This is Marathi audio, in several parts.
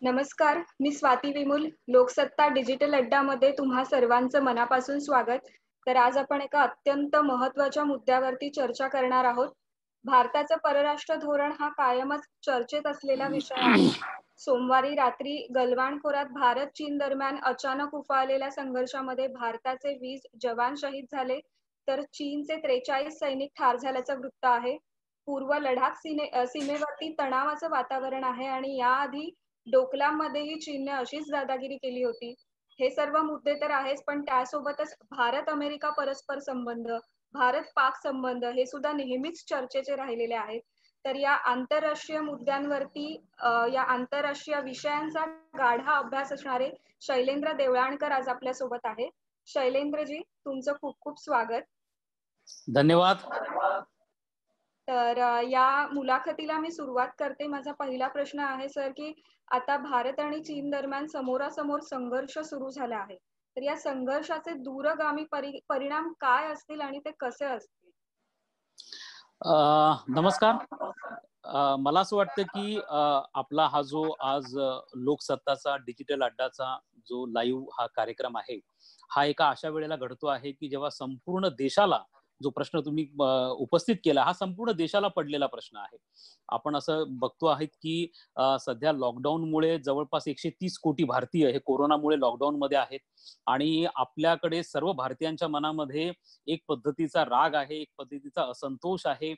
नमस्कार, मी स्वाती विमुल. लोकसत्ता डिजिटल अड्डामध्ये तुम्हा सर्वांचं मनापासून स्वागत. तर आज आपण एका अत्यंत महत्त्वाच्या मुद्द्यावरती चर्चा करणार आहोत. भारताचं परराष्ट्र धोरण हा कायमच चर्चेत असलेला विषय आहे. सोमवारी रात्री गलवान खोऱ्यात भारत-चीन दरम्यान अचानक उफाळलेल्या संघर्षामध्ये भारताचे 20 जवान शहीद झाले, तर चीनचे 43 सैनिक ठार झाल्याचं वृत्त आहे. पूर्व लडाख सीमेवरती तणावाचं वातावरण आहे आणि याआधी डोकलाममध्येही चीनने अशीच दादागिरी केली होती. हे सर्व मुद्दे तर आहेच, पण त्यासोबतच भारत-अमेरिका परस्पर संबंध, भारत-पाक संबंध हे सुद्धा नेहमीच चर्चेचे राहिलेले आहेत. तर या आंतरराष्ट्रीय मुद्द्यांवरती या आंतरराष्ट्रीय विषयांचा गाढा अभ्यास असणारे शैलेंद्र देवळाणकर आज आपल्या सोबत आहे. शैलेंद्रजी, तुमचं खूप खूप स्वागत. धन्यवाद. तर या मुलाखतीला मी सुरुवात करते. माझा पहिला प्रश्न आहे सर, की आता भारत आणि चीन दरम्यान समोरासमोर संघर्ष सुरू झाला आहे. तर या संघर्षाचे दूरगामी परिणाम काय असतील आणि ते कसे असतील? नमस्कार. मला असं वाटतं की आपला हा जो आज लोकसत्ताचा डिजिटल अड्डाचा जो लाईव्ह हा कार्यक्रम आहे, हा एका अशा वेळेला घडतो आहे की जेव्हा संपूर्ण देशाला जो प्रश्न तुम्ही उपस्थित केला, हा संपूर्ण देशाला पडलेला प्रश्न आहे. आपण असं बघतो आहेत की सध्या लॉकडाऊनमुळे जवळपास 130 कोटी भारतीय हे कोरोनामुळे लॉकडाऊन मध्ये आहेत आणि आपल्याकडे सर्व भारतीयांच्या मनामध्ये एक पद्धतीचा राग आहे, एक पद्धतीचा असंतोष आहे.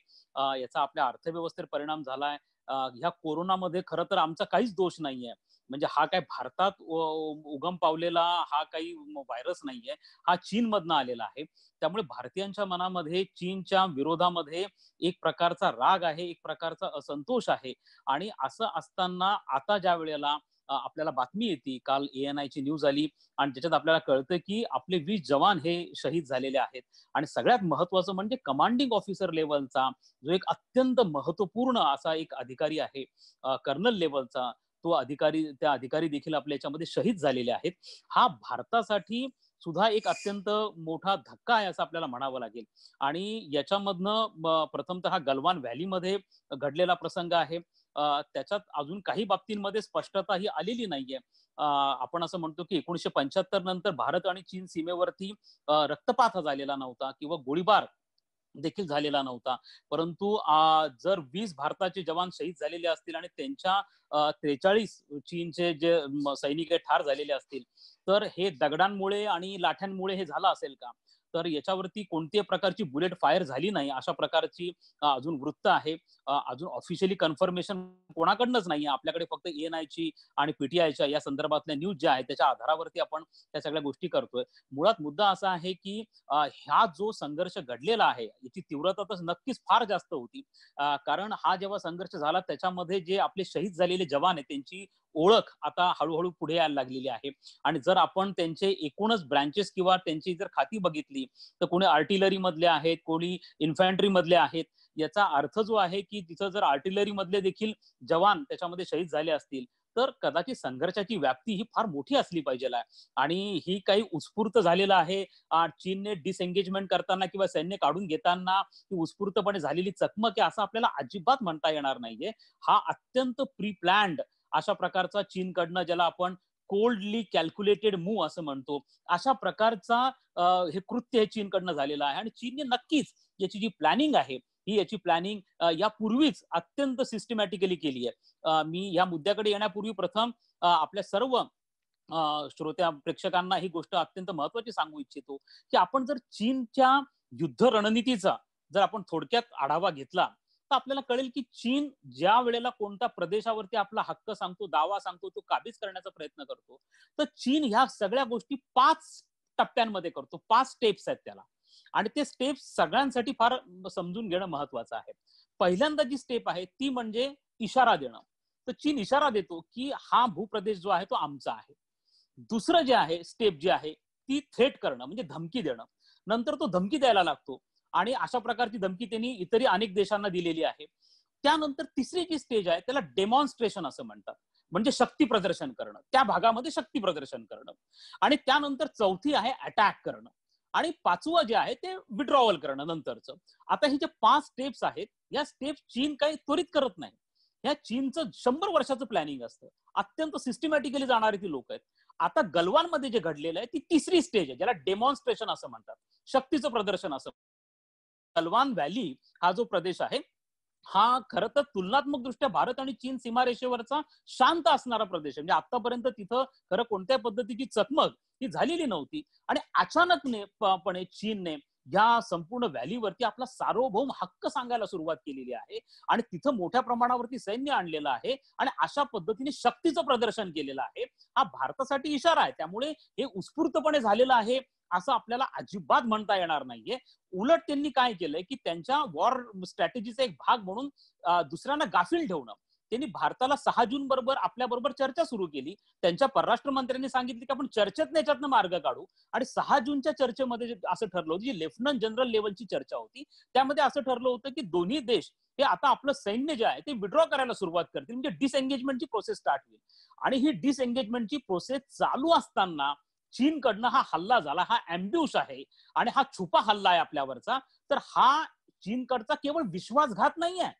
याचा आपल्या अर्थव्यवस्थेवर परिणाम झालाय. ह्या कोरोनामध्ये खरं तर आमचा काहीच दोष नाहीये. म्हणजे हा काय भारतात उगम पावलेला हा काही व्हायरस नाहीये, हा चीनमधनं आलेला आहे. त्यामुळे भारतीयांच्या मनामध्ये चीनच्या विरोधामध्ये एक प्रकारचा राग आहे, एक प्रकारचा असंतोष आहे. आणि असं असताना आता ज्या वेळेला आपल्याला बातमी येते, काल ANI ची न्यूज आली आणि त्याच्यात आपल्याला कळतं की आपले 20 जवान हे शहीद झालेले आहेत. आणि सगळ्यात महत्वाचं म्हणजे कमांडिंग ऑफिसर लेवलचा जो एक अत्यंत महत्वपूर्ण असा एक अधिकारी आहे, कर्नल लेवलचा तो अधिकारी, त्या अधिकारी देखील आपल्या याच्यामध्ये शहीद झालेले आहेत. हा भारतासाठी सुद्धा एक अत्यंत मोठा धक्का आहे असं आपल्याला म्हणावं लागेल. आणि याच्यामधनं प्रथमतः हा गलवान व्हॅलीमध्ये घडलेला प्रसंग आहे. त्याच्यात अजून काही बाबतींमध्ये स्पष्टता ही आलेली नाहीये. आपण असं म्हणतो की 1975 नंतर भारत आणि चीन सीमेवरती रक्तपात हा झालेला नव्हता किंवा गोळीबार देखील झालेला नव्हता. परंतु जर 20 भारताचे जवान शहीद झालेले असतील आणि त्यांच्या 43 चीनचे जे सैनिक ठार झालेले असतील, तर हे दगडांमुळे आणि लाठ्यांमुळे हे झालं असेल का? तर याच्यावरती कोणत्याही प्रकारची बुलेट फायर झाली नाही अशा प्रकारची अजून वृत्त आहे. अजून ऑफिशियली कन्फर्मेशन कोणाकडनंच नाहीये. आपल्याकडे फक्त ANI ची आणि PTIच्या या संदर्भातल्या न्यूज ज्या आहेत त्याच्या आधारावरती आपण त्या सगळ्या गोष्टी करतोय. मुळात मुद्दा असा आहे की हा जो संघर्ष घडलेला आहे याची तीव्रता तर नक्कीच फार जास्त होती. कारण हा जेव्हा संघर्ष झाला त्याच्यामध्ये जे आपले शहीद झालेले जवान आहेत त्यांची ओळख आता हळूहळू पुढे यायला लागलेली आहे. आणि जर आपण त्यांचे एकूणच ब्रँचेस किंवा त्यांची जर खाती बघितली तर कोणी आर्टिलरी मधले आहेत, कोणी इन्फंट्री मधले आहेत. याचा अर्थ जो आहे की तिथं जर आर्टिलरी मधले देखील जवान त्याच्यामध्ये शहीद झाले असतील तर कदाचित संघर्षाची व्याप्ती ही फार मोठी असली पाहिजे. आणि ही काही उत्स्फूर्त झालेलं आहे. चीनने डिसएंगेजमेंट करताना किंवा सैन्य काढून घेताना ही उत्स्फूर्तपणे झालेली चकमक आहे असं आपल्याला अजिबात म्हणता येणार नाहीये. हा अत्यंत प्री प्लॅन्ड अशा प्रकारचा चीनकडनं, ज्याला आपण कोल्डली कॅल्क्युलेटेड मूव्ह असं म्हणतो, अशा प्रकारचा हे कृत्य हे चीनकडनं झालेलं आहे. आणि चीनने नक्कीच याची जी प्लॅनिंग आहे ही याची प्लॅनिंग यापूर्वीच अत्यंत सिस्टमॅटिकली केली आहे. मी या मुद्द्याकडे येण्यापूर्वी प्रथम आपल्या सर्व श्रोत्या प्रेक्षकांना ही गोष्ट अत्यंत महत्वाची सांगू इच्छितो की आपण जर चीनच्या युद्ध रणनीतीचा जर आपण थोडक्यात आढावा घेतला तर आपल्याला कळेल की चीन ज्या वेळेला कोणत्या प्रदेशावरती आपला हक्क सांगतो, दावा सांगतो, तो काबीज करण्याचा प्रयत्न करतो, तर चीन ह्या सगळ्या गोष्टी 5 टप्प्यांमध्ये करतो. 5 स्टेप्स आहेत त्याला. आणि ते स्टेप्स सगळ्यांसाठी फार समजून घेणं महत्वाचं आहे. पहिल्यांदा जी स्टेप आहे ती म्हणजे इशारा देणं. तर चीन इशारा देतो की हा भूप्रदेश जो आहे तो आमचा आहे. दुसरं जे आहे स्टेप जी आहे ती थ्रेट करणं, म्हणजे धमकी देणं. नंतर तो धमकी द्यायला लागतो आणि अशा प्रकारची धमकी त्यांनी इतरही अनेक देशांना दिलेली आहे. त्यानंतर तिसरी जी स्टेज आहे त्याला डेमॉन्स्ट्रेशन असं म्हणतात, म्हणजे शक्ती प्रदर्शन करणं, त्या भागामध्ये शक्ती प्रदर्शन करणं. आणि त्यानंतर चौथी आहे अटॅक करणं. आणि पाचवं जे आहे ते विड्रॉवल करणं नंतरचं. आता ही जे 5 स्टेप्स आहेत या स्टेप्स चीन काही त्वरित करत नाही. ह्या चीनचं 100 वर्षाचं प्लॅनिंग असतं. अत्यंत सिस्टमॅटिकली जाणारी ती लोक आहेत. आता गलवानमध्ये जे घडलेलं आहे ती तिसरी स्टेज आहे, ज्याला डेमॉन्स्ट्रेशन असं म्हणतात, शक्तीचं प्रदर्शन असं. गलवान व्हॅली हा जो प्रदेश आहे हा खरं तर तुलनात्मक दृष्ट्या भारत आणि चीन सीमारेषेवरचा शांत असणारा प्रदेश आहे. म्हणजे आतापर्यंत तिथं खरं कोणत्याही पद्धतीची चकमक ही झालेली नव्हती. आणि अचानकपणे चीनने या संपूर्ण व्हॅलीवरती आपला सार्वभौम हक्क सांगायला सुरुवात केलेली आहे आणि तिथं मोठ्या प्रमाणावरती सैन्य आणलेलं आहे आणि अशा पद्धतीने शक्तीचं प्रदर्शन केलेलं आहे. हा भारतासाठी इशारा आहे. त्यामुळे हे उत्स्फूर्तपणे झालेलं आहे असं आपल्याला अजिबात म्हणता येणार नाहीये. उलट त्यांनी काय केलंय की त्यांच्या वॉर स्ट्रॅटेजीचा एक भाग म्हणून दुसऱ्यांना गाफील ठेवणं. त्यांनी भारताला 6 जून बरोबर आपल्या बरोबर चर्चा सुरू केली. त्यांच्या परराष्ट्र मंत्र्यांनी सांगितले की आपण चर्चेत याच्यातनं मार्ग काढू. आणि 6 जूनच्या चर्चेमध्ये असं ठरलं होतं, जी लेफ्टनंट जनरल लेवलची चर्चा होती, त्यामध्ये असं ठरलं होतं की दोन्ही देश हे आता आपलं सैन्य जे आहे ते विड्रॉ करायला सुरुवात करतील, म्हणजे डिसएंगेजमेंटची प्रोसेस स्टार्ट होईल. आणि ही डिसएंगेजमेंटची प्रोसेस चालू असताना चीनकडनं हा हल्ला झाला. हा अँब्युश आहे आणि हा छुपा हल्ला आहे आपल्यावरचा. तर हा चीनकडचा केवळ विश्वासघात नाही आहे,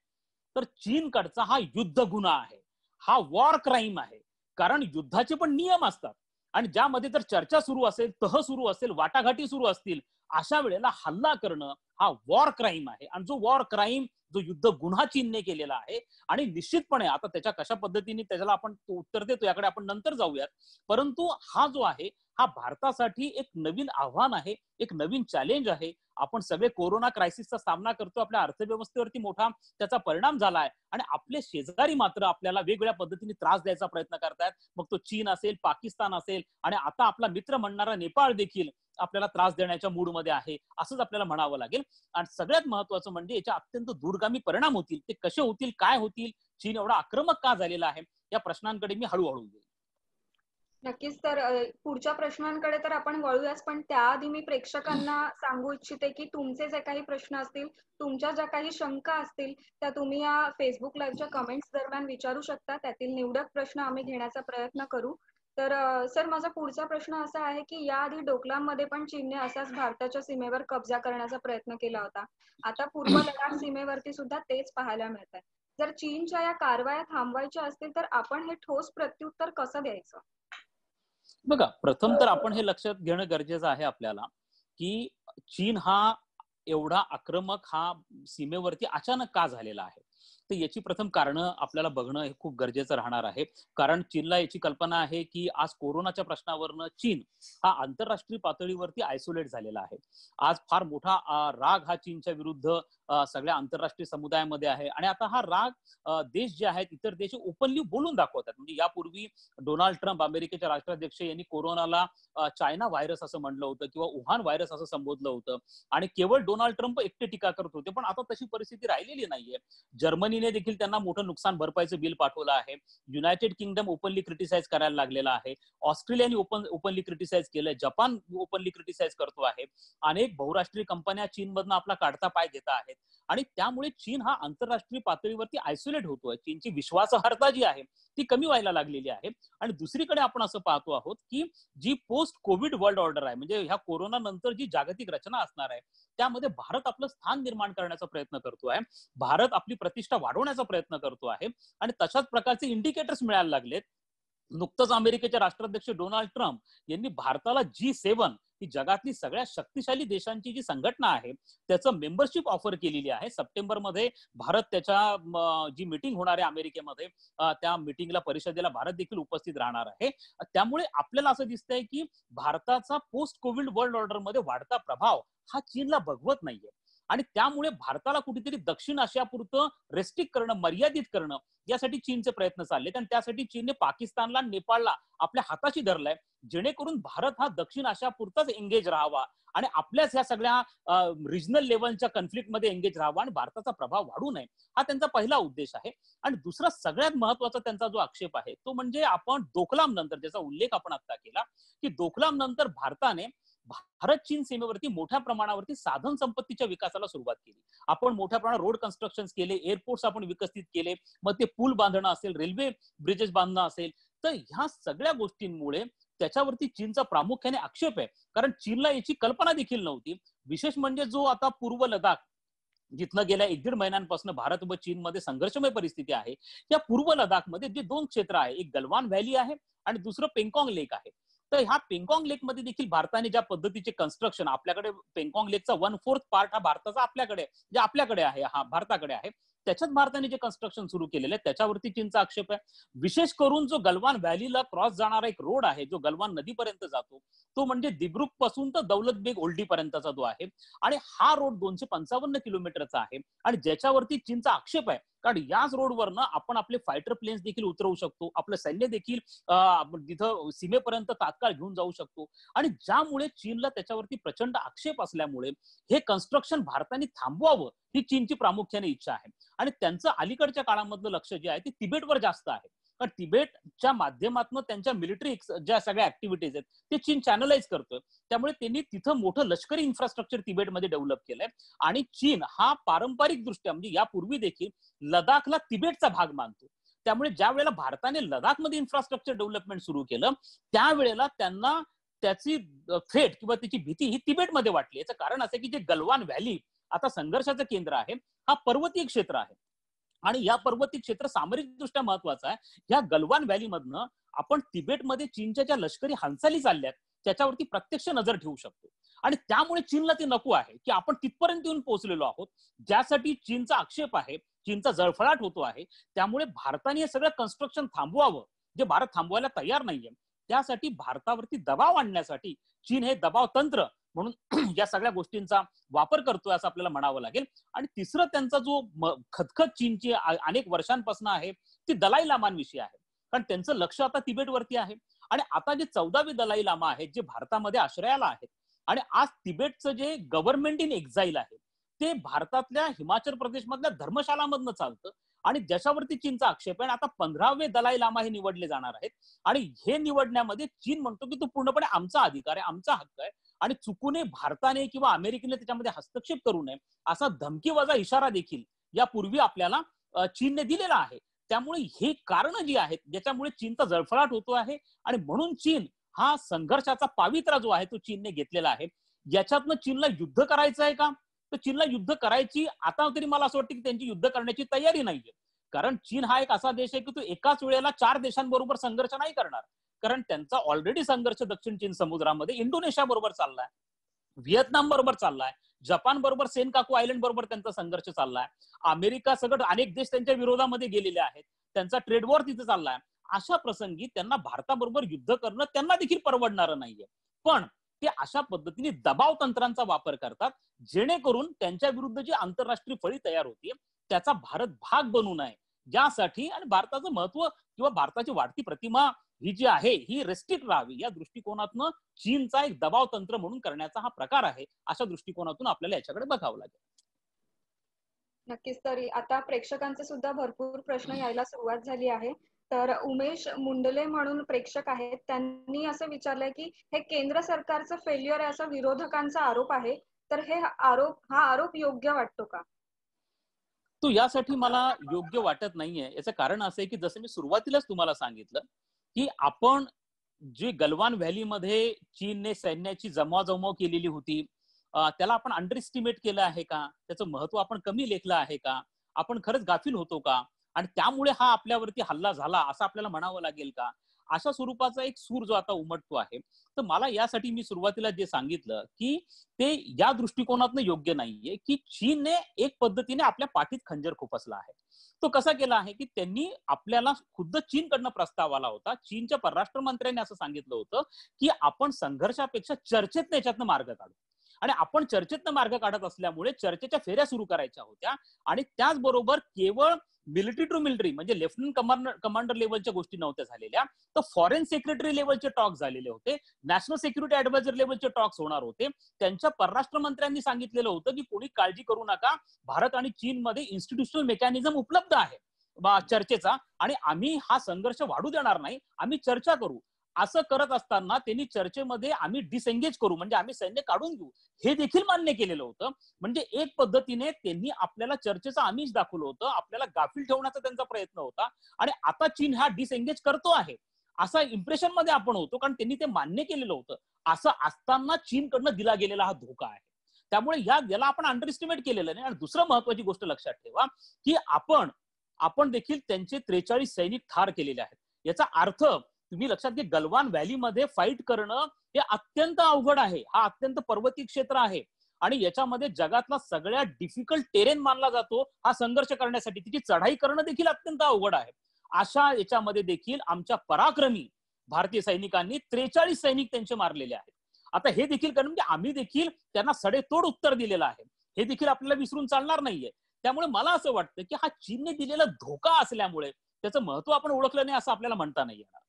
तर चीनकडचा हा युद्ध गुन्हा आहे, हा वॉर क्राईम आहे. कारण युद्धाचे पण नियम असतात आणि ज्यामध्ये जर चर्चा सुरू असेल, तह सुरू असेल, वाटाघाटी सुरू असतील, अशा वेळेला हल्ला करणं हा वॉर क्राईम आहे. आणि जो वॉर क्राईम, जो युद्ध गुन्हा चीनने केलेला आहे, आणि निश्चितपणे आता त्याच्या कशा पद्धतीने त्याला आपण उत्तर देतो याकडे आपण नंतर जाऊयात. परंतु हा जो आहे हा भारतासाठी एक नवीन आव्हान आहे, एक नवीन चॅलेंज आहे. आपण सगळे कोरोना क्रायसिसचा सामना करतो, आपल्या अर्थव्यवस्थेवरती मोठा त्याचा परिणाम झाला आहे आणि आपले शेजारी मात्र आपल्याला वेगवेगळ्या पद्धतीने त्रास द्यायचा प्रयत्न करतायत. मग तो चीन असेल, पाकिस्तान असेल आणि आता आपला मित्र म्हणणारा नेपाळ देखील आपल्याला त्रास देण्याच्या मूडमध्ये आहे, असंच आपल्याला म्हणावं लागेल. आणि सगळ्यात महत्वाचं म्हणजे याच्या अत्यंत दूरगामी परिणाम होतील. ते कसे होतील, काय होतील, चीन एवढा आक्रमक का झालेला आहे, या प्रश्नांकडे मी हळूहळू येईल. नक्कीच. तर पुढच्या प्रश्नांकडे तर आपण वळूयाच, पण त्याआधी मी प्रेक्षकांना सांगू इच्छिते की तुमचे जे काही प्रश्न असतील, तुमच्या ज्या काही शंका असतील, त्या तुम्ही या फेसबुक लाईव्हच्या कमेंट्स दरम्यान विचारू शकता. त्यातील निवडक प्रश्न आम्ही घेण्याचा प्रयत्न करू. तर सर, माझा पुढचा प्रश्न असा आहे की याआधी डोकलाममध्ये पण चीनने असाच भारताच्या सीमेवर कब्जा करण्याचा प्रयत्न केला होता. आता पूर्व लडाख सीमेवरती सुद्धा तेच पाहायला मिळत आहे. जर चीनच्या या कारवाया थांबवायच्या असतील तर आपण हे ठोस प्रत्युत्तर कसं द्यायचं? बघा, प्रथम तर आपण हे लक्षात घेणं गरजेचं आहे आपल्याला की चीन हा एवढा आक्रमक हा सीमेवरती अचानक का झालेला आहे. तर याची प्रथम कारणं आपल्याला बघणं हे खूप गरजेचं राहणार आहे. कारण चीनला याची कल्पना आहे की आज कोरोनाच्या प्रश्नावरनं चीन हा आंतरराष्ट्रीय पातळीवरती आयसोलेट झालेला आहे. आज फार मोठा राग हा चीनच्या विरुद्ध सगळ्या आंतरराष्ट्रीय समुदायामध्ये आहे. आणि आता हा राग देश जे आहेत, इतर देश ओपनली बोलून दाखवतात. म्हणजे यापूर्वी डोनाल्ड ट्रम्प, अमेरिकेचे राष्ट्राध्यक्ष, यांनी कोरोनाला चायना व्हायरस असं म्हणलं होतं किंवा वुहान व्हायरस असं संबोधलं होतं आणि केवळ डोनाल्ड ट्रम्प एकटे टीका करत होते. पण आता तशी परिस्थिती राहिलेली नाहीये. जर्मनीने देखील त्यांना मोठं नुकसान भरपाईचं बिल पाठवलं आहे. युनायटेड किंगडम ओपनली क्रिटिसाइज करायला लागलेला आहे. ऑस्ट्रेलियाने ओपनली क्रिटिसाइज केलंय. जपान ओपनली क्रिटिसाइज करतो आहे. अनेक बहुराष्ट्रीय कंपन्या चीनमधनं आपला काढता पाय घेत आहेत आणि त्यामुळे चीन हा आंतरराष्ट्रीय पातळीवरती आयसोलेट होतोय. चीनची विश्वासार्हता जी आहे ती कमी व्हायला लागलेली आहे. आणि दुसरीकडे आपण असं पाहतो आहोत की जी पोस्ट कोविड वर्ल्ड ऑर्डर आहे, म्हणजे ह्या कोरोना नंतर जी जागतिक रचना असणार आहे, त्यामध्ये भारत आपलं स्थान निर्माण करण्याचा प्रयत्न करतो आहे. भारत आपली प्रतिष्ठा वाढवण्याचा प्रयत्न करतो आहे आणि तशाच प्रकारचे इंडिकेटर्स मिळायला लागलेत. नुकतंच अमेरिकेचे राष्ट्राध्यक्ष डोनाल्ड ट्रम्प यांनी भारताला G7 ही जगातली सगळ्या शक्तिशाली देशांची जी संघटना आहे त्याचं मेंबरशिप ऑफर केलेली आहे. सप्टेंबरमध्ये भारत त्याच्या जी मीटिंग होणार आहे अमेरिकेमध्ये, त्या मीटिंगला, परिषदेला भारत देखील उपस्थित राहणार आहे. त्यामुळे आपल्याला असं दिसतंय की भारताचा पोस्ट कोविड वर्ल्ड ऑर्डर मध्ये वाढता प्रभाव हा चीनला बघवत नाहीये आणि त्यामुळे भारताला कुठेतरी दक्षिण आशियापुरतं रेस्ट्रिक्ट करणं, मर्यादित करणं, यासाठी चीनचे प्रयत्न चाललेत. आणि त्यासाठी चीनने पाकिस्तानला, नेपाळला आपल्या हाताशी धरलाय, जेणेकरून भारत हा दक्षिण आशियापुरताच एंगेज राहावा आणि आपल्याच ह्या सगळ्या रिजनल लेवलच्या कन्फ्लिक्टमध्ये एंगेज राहावा आणि भारताचा प्रभाव वाढू नये, हा त्यांचा पहिला उद्देश आहे. आणि दुसरा सगळ्यात महत्वाचा त्यांचा जो आक्षेप आहे तो म्हणजे आपण डोकलाम नंतर, ज्याचा उल्लेख आपण आता केला, की डोकलाम नंतर भारताने भारत चीन सीमेवरती मोठ्या प्रमाणावरती साधन संपत्तीच्या विकासाला सुरुवात केली. आपण मोठ्या प्रमाणात रोड कन्स्ट्रक्शन केले, एअरपोर्ट्स आपण विकसित केले, मग ते पूल बांधणं असेल, रेल्वे ब्रिजेस बांधणं असेल. तर ह्या सगळ्या गोष्टींमुळे त्याच्यावरती चीनचा प्रामुख्याने आक्षेप आहे. कारण चीनला याची कल्पना देखील नव्हती. विशेष म्हणजे जो आता पूर्व लडाख जिथनं गेल्या 1-1.5 महिन्यांपासून भारत व चीनमध्ये संघर्षमय परिस्थिती आहे. या पूर्व लडाखमध्ये जे 2 क्षेत्र आहे, एक गलवान व्हॅली आहे आणि दुसरं पेंगॉंग लेक आहे. तर ह्या पेंगॉंग लेक मध्ये देखील भारताने ज्या पद्धतीचे कन्स्ट्रक्शन, आपल्याकडे पेंगॉंग लेकचा 1/4 पार्ट हा भारताचा आपल्याकडे आहे, हा भारताकडे आहे, त्याच्यात भारताने जे कन्स्ट्रक्शन सुरू केलेलं आहे त्याच्यावरती चीनचा आक्षेप आहे. विशेष करून जो गलवान व्हॅलीला क्रॉस जाणारा एक रोड आहे, जो गलवान नदीपर्यंत जातो, तो म्हणजे दिब्रुक पासून तर दौलत बेग ओल्डी पर्यंतचा जो आहे, आणि हा रोड 255 किलोमीटरचा आहे आणि ज्याच्यावरती चीनचा आक्षेप आहे. कारण याच रोडवरनं आपण आपले फायटर प्लेन्स देखील उतरवू शकतो, आपलं सैन्य देखील तिथं सीमेपर्यंत तात्काळ घेऊन जाऊ शकतो. आणि ज्यामुळे चीनला त्याच्यावरती प्रचंड आक्षेप असल्यामुळे हे कन्स्ट्रक्शन भारताने थांबवावं ही चीनची प्रामुख्याने इच्छा आहे. आणि त्यांचं अलीकडच्या काळामधलं लक्ष जे आहे ते तिबेटवर जास्त आहे. कारण तिबेटच्या माध्यमातून त्यांच्या मिलिटरी ज्या सगळ्या ऍक्टिव्हिटीज आहेत ते चीन चॅनलाइज करतोय. त्यामुळे त्यांनी तिथं मोठं लष्करी इन्फ्रास्ट्रक्चर तिबेटमध्ये डेव्हलप केलंय. आणि चीन हा पारंपरिक दृष्ट्या म्हणजे यापूर्वी देखील लडाखला तिबेटचा भाग मानतो. त्यामुळे ज्या वेळेला भारताने लडाखमध्ये इन्फ्रास्ट्रक्चर डेव्हलपमेंट सुरू केलं त्यावेळेला त्यांना त्याची थ्रेट किंवा त्याची भीती ही तिबेटमध्ये वाटली. याचं कारण असं की जे गलवान व्हॅली आता संघर्षाचं केंद्र आहे, हा पर्वतीय क्षेत्र आहे आणि या पर्वतीय क्षेत्र सामरिक दृष्ट्या महत्वाचं आहे. या गलवान व्हॅली मधनं आपण तिबेटमध्ये चीनच्या ज्या लष्करी हालचाली चालल्यात त्याच्यावरती प्रत्यक्ष नजर ठेवू शकतो. आणि त्यामुळे चीनला ते नको आहे की आपण तिथपर्यंत येऊन पोहोचलेलो आहोत, ज्यासाठी चीनचा आक्षेप आहे, चीनचा जळफळाट होतो आहे. त्यामुळे भारताने हे सगळं कन्स्ट्रक्शन थांबवावं, जे भारत थांबवायला तयार नाहीये. त्यासाठी भारतावरती दबाव आणण्यासाठी चीन हे दबाव तंत्र म्हणून या सगळ्या गोष्टींचा वापर करतोय असं आपल्याला म्हणावं लागेल. आणि तिसरं त्यांचा जो खतखत चीनची अनेक वर्षांपासून आहे ती दलाई लामांविषयी आहे. कारण त्यांचं लक्ष आता तिबेटवरती आहे. आणि आता जे 14वे दलाई लामा आहेत जे भारतामध्ये आश्रयाला आहेत, आणि आज तिबेटचं जे गव्हर्नमेंट इन एक्झाईल आहे ते भारतातल्या हिमाचल प्रदेशमधल्या धर्मशालामधनं चालतं. आणि ज्याच्यावरती चीनचा आक्षेप आहे. आता 15वे दलाई लामा हे निवडले जाणार आहेत. आणि हे निवडण्यामध्ये चीन म्हणतो की तो पूर्णपणे आमचा अधिकार आहे, आमचा हक्क आहे, आणि चुकूने भारताने किंवा अमेरिकेने त्याच्यामध्ये हस्तक्षेप करू नये असा धमकीवजा इशारा देखील यापूर्वी आपल्याला चीनने दिलेला आहे. त्यामुळे हे कारण जी आहेत ज्याच्यामुळे चीनचा जळफळाट होतो आहे. आणि म्हणून चीन हा संघर्षाचा पावित्रा जो आहे तो चीनने घेतलेला आहे. याच्यातनं चीनला युद्ध करायचं आहे का, तर चीनला युद्ध करायची आता तरी मला असं वाटतं की त्यांची युद्ध करण्याची तयारी नाहीये. कारण चीन हा एक असा देश आहे की तो एकाच वेळेला 4 देशांबरोबर संघर्ष नाही करणार. कारण त्यांचा ऑलरेडी संघर्ष दक्षिण चीन समुद्रामध्ये इंडोनेशिया बरोबर चाललाय, व्हिएतनाम बरोबर चाललाय, जपान बरोबर सेनकाकू आयलंड बरोबर त्यांचा संघर्ष चाललाय, अमेरिका सगळं अनेक देश त्यांच्या विरोधामध्ये गेलेले आहेत, त्यांचा ट्रेड वॉर तिथे चाललाय. अशा प्रसंगी त्यांना भारताबरोबर युद्ध करणं त्यांना देखील परवडणारं नाहीये. पण ते अशा पद्धतीने दबाव तंत्रांचा वापर करतात जेणेकरून त्यांच्या विरुद्ध जी आंतरराष्ट्रीय फळी तयार होतीये त्याचा भारत भाग बनू नये यासाठी, आणि भारताचं महत्व किंवा भारताची वाढती प्रतिमा ही जी आहे ही रेस्ट्रिक्ट राहावी या दृष्टिकोनातून चीनचा एक दबाव तंत्र म्हणून करण्याचा हा प्रकार आहे. अशा दृष्टिकोनातून आपल्याला याच्याकडे बघावं लागेल. नक्कीच. तरी आता प्रेक्षकांचे सुद्धा भरपूर प्रश्न यायला सुरुवात झाली आहे. तर उमेश मुंडले म्हणून प्रेक्षक आहेत, त्यांनी असं विचारलंय की हे केंद्र सरकारचं फेल्युअर आहे असा विरोधकांचा आरोप आहे, तर हा आरोप योग्य वाटतो का? तो यासाठी मला योग्य वाटत नाहीये. याचं कारण असं आहे की जसं मी सुरुवातीलाच तुम्हाला सांगितलं की आपण जी गलवान व्हॅलीमध्ये चीनने सैन्याची जमवाजमव केलेली होती, त्याला आपण अंडर एस्टिमेट केलं आहे का, त्याचं महत्व आपण कमी लेखलं आहे का, आपण खरंच गाफील होतो का, आणि त्यामुळे हा आपल्यावरती हल्ला झाला असं आपल्याला म्हणावं लागेल का, अशा स्वरूपाचा एक सूर जो आता उमटतो आहे. तर मला यासाठी मी सुरुवातीला जे सांगितलं की ते या दृष्टिकोनातनं योग्य नाहीये की चीनने एक पद्धतीने आपल्या पाठीत खंजर खुपसला आहे. तो कसा केला आहे की त्यांनी आपल्याला खुद्द चीनकडनं प्रस्ताव आला होता, चीनच्या परराष्ट्र मंत्र्यांनी असं सांगितलं होतं की आपण संघर्षापेक्षा चर्चेतनं याच्यातनं मार्ग काढू. आणि आपण चर्चेतनं मार्ग काढत असल्यामुळे चर्चेच्या फेऱ्या सुरू करायच्या होत्या. आणि त्याचबरोबर केवळ मिलिटरी टू मिलिटरी म्हणजे लेफ्टनंट कमांडर लेवलच्या गोष्टी नव्हत्या झालेल्या, तर फॉरेन सेक्रेटरी लेवलचे टॉक झालेले होते, नॅशनल सिक्युरिटी ऍडवायझर लेवलचे टॉक्स होणार होते. त्यांच्या परराष्ट्र मंत्र्यांनी सांगितलेलं होतं की कोणी काळजी करू नका, भारत आणि चीनमध्ये इन्स्टिट्यूशनल मेकॅनिझम उपलब्ध आहे चर्चेचा, आणि आम्ही हा संघर्ष वाढू देणार नाही, आम्ही चर्चा करू. असं करत असताना त्यांनी चर्चेमध्ये आम्ही डिसएंगेज करू म्हणजे आम्ही सैन्य काढून घेऊ हे देखील मान्य केलेलं होतं. म्हणजे एक पद्धतीने त्यांनी आपल्याला चर्चेचं आमिष दाखवलं होतं, आपल्याला गाफील ठेवण्याचा त्यांचा प्रयत्न होता. आणि आता चीन हा डिसएंगेज करतो आहे असा इम्प्रेशन मध्ये आपण होतो, कारण त्यांनी ते मान्य केलेलं होतं. असं असताना चीनकडनं दिला गेलेला हा धोका आहे. त्यामुळे याला आपण अंडर एस्टिमेट केलेलं नाही. आणि दुसरं महत्वाची गोष्ट लक्षात ठेवा की आपण देखील त्यांचे 43 सैनिक ठार केलेले आहेत. याचा अर्थ तुम्ही लक्षात घ्या, गलवान व्हॅलीमध्ये फाईट करणं हे अत्यंत अवघड आहे. हा अत्यंत पर्वतीय क्षेत्र आहे आणि याच्यामध्ये जगातला सगळ्यात डिफिकल्ट टेरेन मानला जातो हा संघर्ष करण्यासाठी. तिची चढाई करणं देखील अत्यंत अवघड आहे. अशा याच्यामध्ये देखील आमच्या पराक्रमी भारतीय सैनिकांनी 43 सैनिक त्यांचे मारलेले आहेत. आता हे देखील कारण म्हणजे आम्ही देखील त्यांना सडेतोड उत्तर दिलेलं आहे, हे देखील आपल्याला विसरून चालणार नाहीये. त्यामुळे मला असं वाटतं की हा चीनने दिलेला धोका असल्यामुळे त्याचं महत्व आपण ओळखलं नाही असं आपल्याला म्हणता नाही येणार.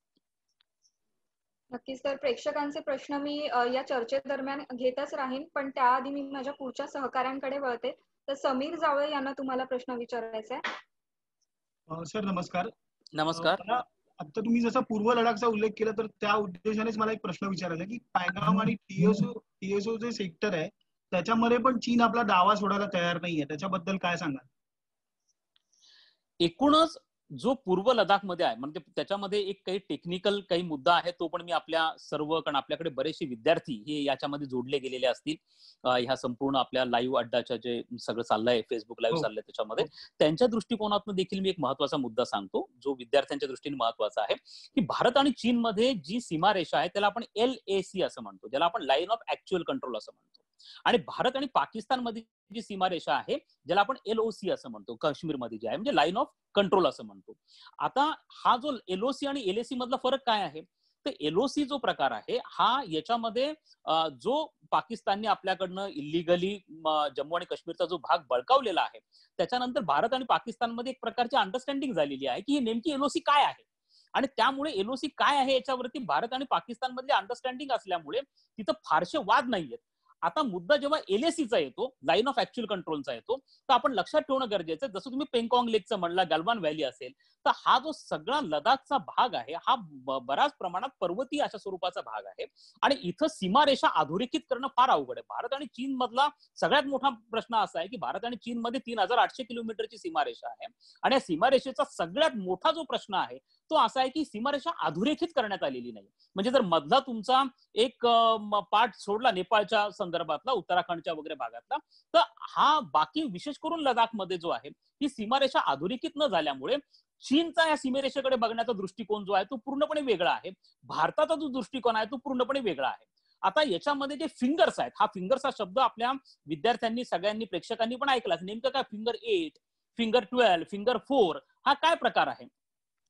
नक्कीच. तर प्रेक्षकांचे प्रश्न मी या चर्चेदरम्यान घेतच राहीन, पण त्याआधी मी माझ्या पुढच्या सहकाऱ्यांकडे वळते. तर समीर जावळे यांना तुम्हाला प्रश्न विचारायचा आहे. सर नमस्कार. नमस्कार. मला आता तुम्ही जसा पूर्व लडाखचा उल्लेख केला तर त्या उद्देशानेच मला एक प्रश्न विचारायचा की पॅंगाँग आणि टीएसओ जे सेक्टर आहे त्याच्यामध्ये पण चीन आपला दावा सोडायला तयार नाहीये, त्याच्याबद्दल काय सांगाल? एकूणच जो पूर्व लडाखमध्ये आहे म्हणजे त्याच्यामध्ये एक काही टेक्निकल काही मुद्दा आहे, तो पण मी आपल्या सर्व, कारण आपल्याकडे बरेचसे विद्यार्थी हे याच्यामध्ये जोडले गेलेले असतील ह्या संपूर्ण आपल्या लाईव्ह अड्डाच्या जे सगळं चाललंय, फेसबुक लाईव्ह चाललंय त्याच्यामध्ये, त्यांच्या दृष्टिकोनातून देखील मी एक महत्वाचा मुद्दा सांगतो जो विद्यार्थ्यांच्या दृष्टीने महत्वाचा आहे की भारत आणि चीनमध्ये जी सीमारेषा आहे त्याला आपण LAC असं म्हणतो, ज्याला आपण लाईन ऑफ ऍक्च्युअल कंट्रोल असं म्हणतो. आणि भारत आणि पाकिस्तान मध्ये जी सीमारेषा आहे ज्याला आपण LOC असं म्हणतो, काश्मीरमध्ये जे आहे म्हणजे लाईन ऑफ कंट्रोल असं म्हणतो. आता हा जो LOC आणि LAC मधला फरक काय आहे, तर LOC जो प्रकार आहे हा याच्यामध्ये जो पाकिस्तानने आपल्याकडनं इलिगली जम्मू आणि काश्मीरचा जो भाग बळकावलेला आहे त्याच्यानंतर भारत आणि पाकिस्तानमध्ये एक प्रकारची अंडरस्टँडिंग झालेली आहे की ही नेमकी LOC काय आहे. आणि त्यामुळे LOC काय आहे याच्यावरती भारत आणि पाकिस्तान मधली अंडरस्टँडिंग असल्यामुळे तिथं फारसे वाद नाहीयेत. आता मुद्दा जेव्हा LACचा येतो, लाईन ऑफ ऍक्च्युअल कंट्रोलचा येतो, तर आपण लक्षात ठेवणं गरजेचं आहे, जसं तुम्ही पेंगॉंग लेकचं म्हणला, गलवान व्हॅली असेल, तर हा जो सगळा लडाखचा भाग आहे हा बऱ्याच प्रमाणात पर्वतीय अशा स्वरूपाचा भाग आहे आणि इथं सीमारेषा अधोरेखित करणं फार अवघड आहे. भारत आणि चीन मधला सगळ्यात मोठा प्रश्न असा आहे की भारत आणि चीन मध्ये 3800 किलोमीटरची सीमारेषा आहे आणि या सीमारेषेचा सगळ्यात मोठा जो प्रश्न आहे तो असा आहे की सीमारेषा अधोरेखित करण्यात आलेली नाही. म्हणजे जर मधला तुमचा एक पार्ट सोडला नेपाळच्या संदर्भातला, उत्तराखंडच्या वगैरे भागातला, तर हा बाकी विशेष करून लडाखमध्ये जो आहे ही सीमारेषा अधोरेखित न झाल्यामुळे चीनचा या सीमारेषेकडे बघण्याचा दृष्टिकोन जो आहे तो पूर्णपणे वेगळा आहे. भारताचा जो दृष्टिकोन आहे तो पूर्णपणे वेगळा आहे. आता याच्यामध्ये जे फिंगर्स आहेत, हा फिंगर्स हा शब्द आपल्या विद्यार्थ्यांनी, सगळ्यांनी, प्रेक्षकांनी पण ऐकला. नेमकं काय फिंगर 8, फिंगर 12, फिंगर 4 हा काय प्रकार आहे?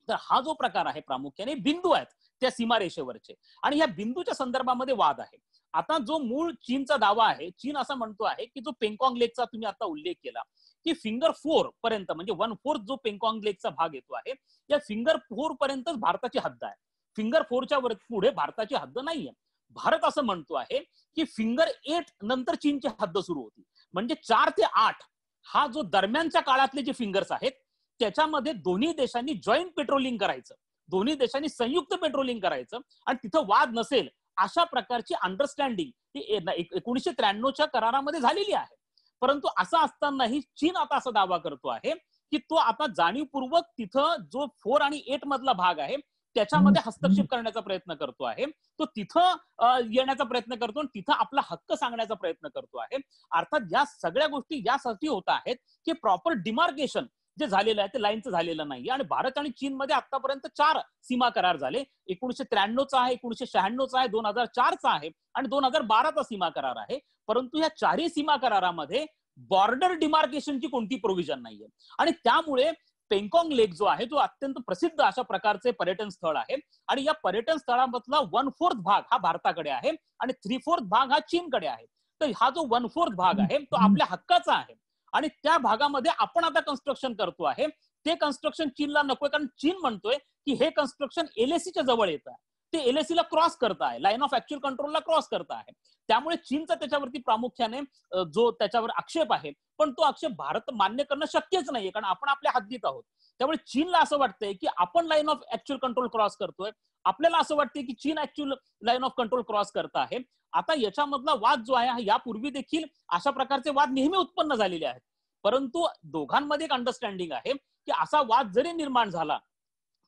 तर हा जो प्रकार आहे प्रामुख्याने बिंदू आहेत त्या सीमारेषेवरचे आणि ह्या बिंदूच्या संदर्भामध्ये वाद आहे. आता जो मूळ चीनचा दावा आहे, चीन असं म्हणतो आहे की जो पेंगॉंग लेकचा तुम्ही आता उल्लेख केला की फिंगर 4 पर्यंत म्हणजे 1/4 जो पेंगॉंग लेकचा भाग येतो आहे या फिंगर 4 पर्यंतच भारताची हद्द आहे. फिंगर 4च्या पुढे भारताची हद्द नाहीये. भारत असं म्हणतो आहे की फिंगर 8 नंतर चीनची हद्द सुरू होती. म्हणजे 4 ते 8 हा जो दरम्यानच्या काळातले जे फिंगर्स आहेत त्याच्यामध्ये दोन्ही देशांनी जॉईंट पेट्रोलिंग करायचं, दोन्ही देशांनी संयुक्त पेट्रोलिंग करायचं आणि तिथं वाद नसेल अशा प्रकारची अंडरस्टँडिंग ही 1993च्या करारामध्ये झालेली आहे. परंतु असं असतानाही चीन आता असा दावा करतो आहे की तो आता जाणीवपूर्वक तिथं जो 4 आणि 8 मधला भाग आहे त्याच्यामध्ये हस्तक्षेप करण्याचा प्रयत्न करतो आहे. तो तिथं येण्याचा प्रयत्न करतो आणि तिथं आपला हक्क सांगण्याचा प्रयत्न करतो आहे. अर्थात या सगळ्या गोष्टी यासाठी होत आहेत की प्रॉपर डिमार्केशन जे झालेलं आहे ते लाईनचं झालेलं नाही. आणि भारत आणि चीन मध्ये आतापर्यंत 4 सीमा करार झाले. 1993चा आहे, 1996चा आहे, 2004चा आहे आणि 2012चा सीमा करार आहे. परंतु या 4ही सीमा करारामध्ये बॉर्डर डिमार्केशनची कोणती प्रोव्हिजन नाहीये आणि त्यामुळे पेंगॉंग लेक जो आहे तो अत्यंत प्रसिद्ध अशा प्रकारचे पर्यटन स्थळ आहे आणि या पर्यटन स्थळामधला 1/4 भाग हा भारताकडे आहे आणि 3/4 भाग हा चीनकडे आहे. तर हा जो 1/4 भाग आहे तो आपल्या हक्काचा आहे आणि त्या भागामध्ये आपण आता कन्स्ट्रक्शन करतो आहे. ते कन्स्ट्रक्शन चीनला नकोय कारण चीन म्हणतोय की हे कन्स्ट्रक्शन LACच्या जवळ येत आहे, ते LACला क्रॉस करत आहे, लाईन ऑफ ऍक्च्युअल कंट्रोलला क्रॉस करत आहे. त्यामुळे चीनचा त्याच्यावरती प्रामुख्याने जो त्याच्यावर आक्षेप आहे पण तो आक्षेप भारत मान्य करणं शक्यच नाहीये कारण आपण आपल्या हद्दीत आहोत. त्यामुळे चीनला असं वाटतंय की आपण line of actual control cross करतोय, आपल्याला असं वाटतंय की चीन actual line of control cross करत आहे. आता याच्यामधला वाद जो आहे यापूर्वी देखील अशा प्रकारचे वाद नेहमी उत्पन्न झालेले आहेत. परंतु दोघांमध्ये एक अंडरस्टँडिंग आहे की असा वाद जरी निर्माण झाला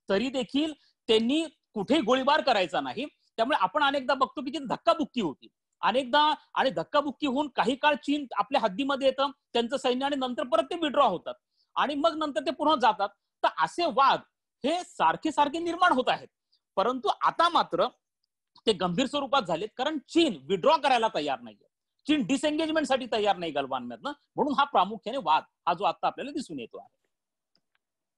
तरी देखील त्यांनी कुठेही गोळीबार करायचा नाही. त्यामुळे आपण अनेकदा बघतो की ती धक्काबुक्की होती. अनेकदा आणि धक्काबुक्की होऊन काही काळ चीन आपल्या हद्दीमध्ये येतं त्यांचं सैन्य आणि नंतर परत ते विड्रॉ होतात आणि मग नंतर ते पुन्हा जातात. तर असे वाद हे सारखे सारखे निर्माण होत आहेत. परंतु आता मात्र ते गंभीर स्वरूपात झालेत, कारण चीन विड्रॉ करायला तयार नाहीये. चीन डिसएंगेजमेंटसाठी तयार नाही गलवानमधनं. म्हणून हा प्रामुख्याने वाद हा जो आता आपल्याला दिसून येतो आहे.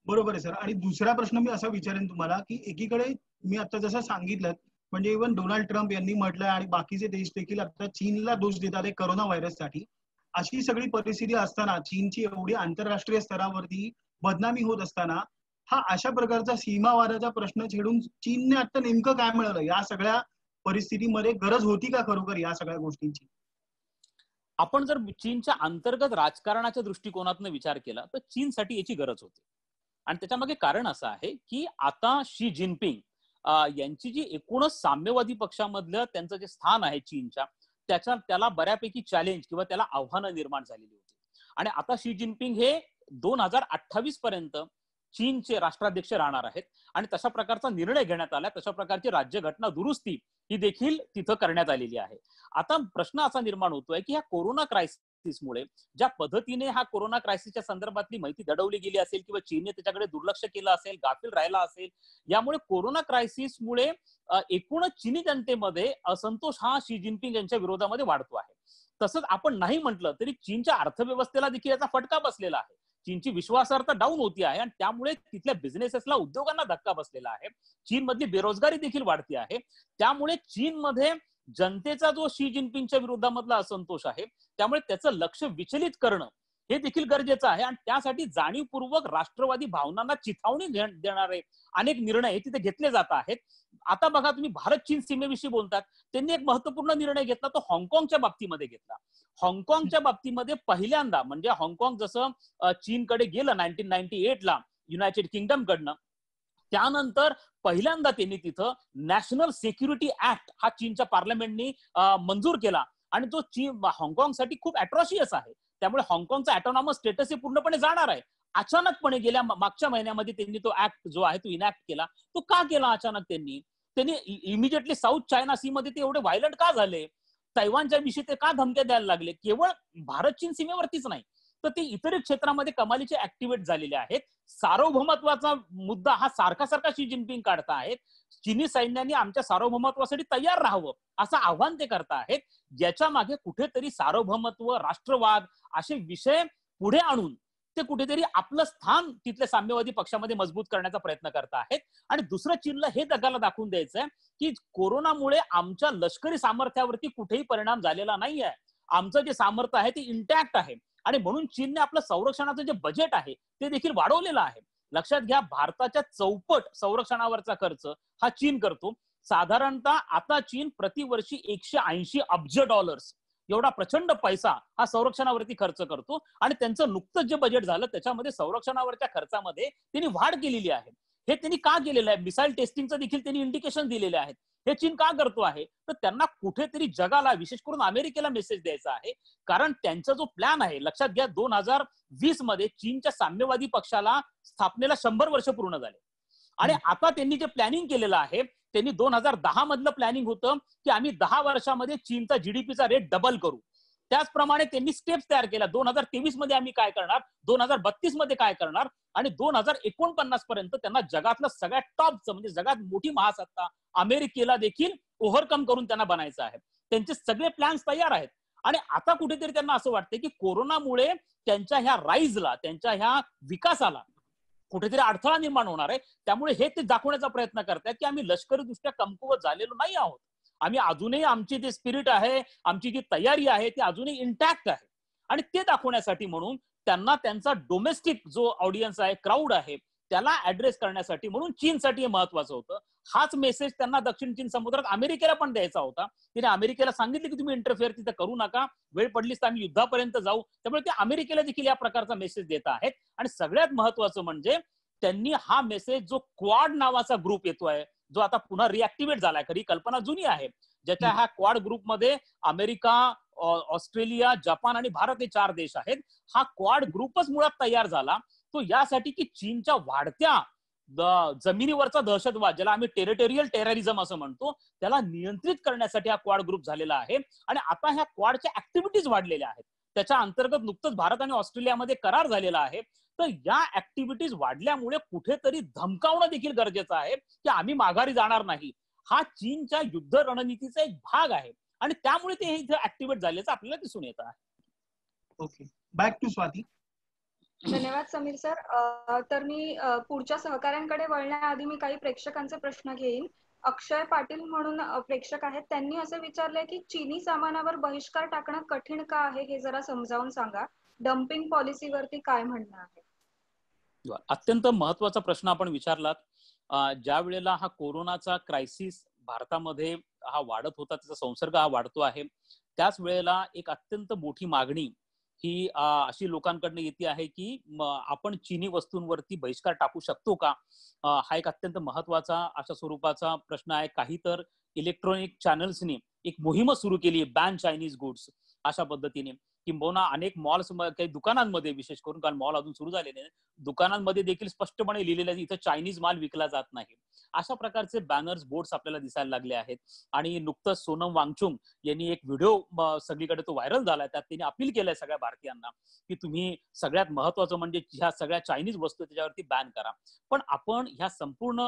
बरोबर आहे सर. आणि दुसरा प्रश्न मी असा विचारेन तुम्हाला, की एकीकडे मी आता जसं सांगितलं, म्हणजे इव्हन डोनाल्ड ट्रम्प यांनी म्हटलंय आणि बाकीचे देश देखील आता चीनला दोष देतात करोना व्हायरससाठी. अशी सगळी परिस्थिती असताना, चीनची एवढी आंतरराष्ट्रीय स्तरावरती बदनामी होत असताना, हा अशा प्रकारचा सीमावादाचा प्रश्न छेडून चीनने आता नेमकं काय मिळालं या सगळ्या परिस्थितीमध्ये? गरज होती का खरोखर या सगळ्या गोष्टींची? आपण जर चीनच्या अंतर्गत राजकारणाच्या दृष्टिकोनातून विचार केला तर चीनसाठी याची गरज होती. आणि त्याच्यामागे कारण असं आहे की आता शी जिनपिंग यांची जी एकूणच साम्यवादी पक्षामधलं त्यांचं जे स्थान आहे चीनच्या, त्याला बऱ्यापैकी चॅलेंज किंवा त्याला आव्हानं निर्माण झालेली होती. आणि आता शी जिनपिंग हे 2028 पर्यंत चीनचे राष्ट्राध्यक्ष राहणार आहेत आणि तशा प्रकारचा निर्णय घेण्यात आला. तशा प्रकारची राज्यघटना दुरुस्ती ही देखील तिथं करण्यात आलेली आहे. आता प्रश्न असा निर्माण होतोय की ह्या कोरोना क्रायसिसमुळे ज्या पद्धतीने हा कोरोना क्रायसिसच्या संदर्भातली माहिती दडवली गेली असेल किंवा चीनने त्याच्याकडे दुर्लक्ष केलं असेल, गाफील राहिला असेल, यामुळे कोरोना क्रायसिसमुळे एकूणच चीनी जनतेमध्ये असंतोष हा शी जिनपिंग यांच्या विरोधामध्ये वाढतो आहे. तसंच आपण नाही म्हटलं तरी चीनच्या अर्थव्यवस्थेला देखील याचा फटका बसलेला आहे. चीनची विश्वासार्हता डाऊन होती आहे आणि त्यामुळे तिथल्या बिझनेसेसला, उद्योगांना धक्का बसलेला आहे. चीनमधली बेरोजगारी देखील वाढती आहे. त्यामुळे चीनमध्ये जनतेचा जो शी जिनपिंगच्या विरोधामधला असंतोष आहे, त्यामुळे त्याचं लक्ष विचलित करणं हे देखील गरजेचं आहे. आणि त्यासाठी जाणीवपूर्वक राष्ट्रवादी भावनांना चिथावणी देणारे अनेक निर्णय तिथे घेतले जात आहेत. आता बघा, तुम्ही भारत चीन सीमेविषयी बोलतात, त्यांनी एक महत्वपूर्ण निर्णय घेतला, तो हाँगकाँगच्या बाबतीमध्ये घेतला. हाँगकाँगच्या बाबतीमध्ये पहिल्यांदा, म्हणजे हाँगकाँग जसं चीनकडे गेलं 1998 ला युनायटेड किंगडम कडनं, त्यानंतर पहिल्यांदा त्यांनी तिथं नॅशनल सिक्युरिटी ऍक्ट हा चीनच्या पार्लमेंटनी मंजूर केला. आणि तो हाँगकाँगसाठी खूप अट्रॉशियस आहे. त्यामुळे हाँगकाँगचा ऑटोनॉमस स्टेटस हे पूर्णपणे जाणार आहे. अचानकपणे गेल्या मागच्या महिन्यामध्ये त्यांनी तो ऍक्ट जो आहे तो इनॅक्ट केला. तो का केला अचानक? त्यांनी इमिजिएटली साऊथ चायना सी मध्ये ते एवढे व्हायलंट का झाले? तैवानच्या विषयी ते का धमक्या द्यायला लागले? केवळ भारत चीन सीमेवरतीच नाही, तर ते इतर क्षेत्रामध्ये कमालीचे ऍक्टिव्हेट झालेले आहेत. सार्वभौमत्वाचा मुद्दा हा सारखा सारखा शी जिनपिंग काढता आहेत. चीनी सैन्याने आमच्या सार्वभौमत्वासाठी तयार राहावं असं आव्हान ते करता आहेत. याच्या मागे कुठेतरी सार्वभौमत्व, राष्ट्रवाद असे विषय पुढे आणून ते कुठेतरी आपलं स्थान तिथल्या साम्यवादी पक्षामध्ये मजबूत करण्याचा प्रयत्न करत आहेत. आणि दुसरं, चीनला हे जगाला दाखवून द्यायचंय की कोरोनामुळे आमच्या लष्करी सामर्थ्यावरती कुठेही परिणाम झालेला नाहीये. आमचं जे सामर्थ्य आहे ते इंटॅक्ट आहे. आणि म्हणून चीनने आपलं संरक्षणाचं जे बजेट आहे ते देखील वाढवलेलं आहे. लक्षात घ्या, भारताच्या चौपट संरक्षणावरचा खर्च हा चीन करतो. साधारणतः आता चीन प्रतिवर्षी $180 अब्ज एवढा प्रचंड पैसा हा संरक्षणावरती खर्च करतो. आणि त्यांचं नुकतंच जे बजेट झालं त्याच्यामध्ये संरक्षणावरच्या खर्चामध्ये त्यांनी वाढ केलेली आहे. हे त्यांनी का केलेलं आहे? मिसाईल टेस्टिंगचं देखील त्यांनी इंडिकेशन दिलेले आहेत. हे चीन का करतो आहे? तर त्यांना कुठेतरी जगाला, विशेष करून अमेरिकेला मेसेज द्यायचा आहे. कारण त्यांचा जो प्लॅन आहे, लक्षात घ्या, 2020 मध्ये चीनच्या साम्यवादी पक्षाला स्थापनेला 100 वर्ष पूर्ण झाले. आणि आता त्यांनी जे प्लॅनिंग केलेलं आहे, त्यांनी 2010 मधलं प्लॅनिंग होतं की आम्ही 10 वर्षामध्ये चीनचा जीडीपीचा रेट डबल करू. त्याचप्रमाणे त्यांनी स्टेप्स तयार केल्या. 2023 मध्ये आम्ही काय करणार, 2032 मध्ये काय करणार, आणि 2049 पर्यंत त्यांना जगातलं सगळ्यात टॉपचं, म्हणजे जगात मोठी महासत्ता अमेरिकेला देखील ओव्हरकम करून त्यांना बनायचं आहे. त्यांचे सगळे प्लॅन्स तयार आहेत. आणि आता कुठेतरी त्यांना असं वाटतं की कोरोनामुळे त्यांच्या ह्या राईजला, त्यांच्या ह्या विकासाला कुठेतरी अडथळा निर्माण होणार आहे. त्यामुळे हे ते दाखवण्याचा प्रयत्न करतात की आम्ही लष्करीदृष्ट्या कमकुवत झालेलो नाही आहोत. आम्ही अजूनही, आमची जे स्पिरिट आहे, आमची जी तयारी आहे ती अजूनही इंटॅक्ट आहे. आणि ते दाखवण्यासाठी म्हणून त्यांना त्यांचा डोमेस्टिक जो ऑडियन्स आहे, क्राऊड आहे, त्याला ऍड्रेस करण्यासाठी म्हणून चीनसाठी हे महत्वाचं होतं. हाच मेसेज त्यांना दक्षिण चीन समुद्रात अमेरिकेला पण द्यायचा होता. तिने अमेरिकेला सांगितलं की तुम्ही इंटरफेअर तिथे करू नका, वेळ पडलीच तर आम्ही युद्धापर्यंत जाऊ. त्यामुळे ते अमेरिकेला देखील या प्रकारचा मेसेज देत आहेत. आणि सगळ्यात महत्वाचं म्हणजे त्यांनी हा मेसेज, जो क्वाड नावाचा ग्रुप येतोय, जो आता पुन्हा रिऍक्टिव्हेट झालाय, खरी कल्पना जुनी आहे, ज्याच्या ह्या क्वाड ग्रुपमध्ये अमेरिका, ऑस्ट्रेलिया, जपान आणि भारत हे 4 देश आहेत. हा क्वाड ग्रुपच मुळात तयार झाला तो यासाठी की चीनच्या वाढत्या जमिनीवरचा दहशतवाद, ज्याला आम्ही टेरिटोरियल टेररिझम असं म्हणतो, त्याला नियंत्रित करण्यासाठी हा क्वाड ग्रुप झालेला आहे. आणि आता ह्या क्वाडच्या ऍक्टिव्हिटीज वाढलेल्या आहेत. त्याच्या अंतर्गत नुकतंच भारत आणि ऑस्ट्रेलियामध्ये करार झालेला आहे. तर या ऍक्टिव्हिटीज वाढल्यामुळे कुठेतरी धमकावणं देखील गरजेचं आहे की आम्ही माघारी जाणार नाही. हा चीनच्या युद्ध रणनीतीचा एक भाग आहे आणि त्यामुळे ते इथे ऍक्टिव्हेट झाल्याचं आपल्याला दिसून येत आहे. Okay, back to Swati. धन्यवाद समीर सर. तर मी पुढच्या सहकाऱ्यांकडे वळण्याआधी मी काही प्रेक्षकांचे प्रश्न घेईन. अक्षय पाटील म्हणून प्रेक्षक आहेत, त्यांनी असं विचारलंय की चीनी सामानावर बहिष्कार टाकणं कठीण का आहे हे जरा समजावून सांगा. डम्पिंग पॉलिसीवरती काय म्हणणं आहे? अत्यंत महत्वाचा प्रश्न आपण विचारलात. ज्या वेळेला हा कोरोनाचा क्रायसिस भारतामध्ये हा वाढत होता, त्याचा संसर्ग हा वाढतो आहे, त्याच वेळेला एक अत्यंत मोठी मागणी ही अशी लोकांकडनं येते आहे की आपण चीनी वस्तूंवरती बहिष्कार टाकू शकतो का. हा एक अत्यंत महत्वाचा अशा स्वरूपाचा प्रश्न आहे. काही तर इलेक्ट्रॉनिक चॅनल्सनी एक मोहीम सुरू केली, बॅन चायनीज गुड्स अशा पद्धतीने. किंबहुना अनेक मॉल्स, काही दुकानांमध्ये, विशेष करून कारण मॉल अजून सुरू झालेले नाही, दुकानांमध्ये देखील स्पष्टपणे लिहिलेलं आहे इथं चायनीज माल विकला जात नाही. अशा प्रकारचे बॅनर्स, बोर्ड्स आपल्याला दिसायला लागले आहेत. आणि नुकतंच सोनम वांगचुक यांनी एक व्हिडिओ सगळीकडे तो व्हायरल झालाय, त्यात त्यांनी अपील केलंय सगळ्या भारतीयांना की तुम्ही सगळ्यात महत्वाचं म्हणजे ह्या सगळ्या चायनीज वस्तू त्याच्यावरती बॅन करा. पण आपण ह्या संपूर्ण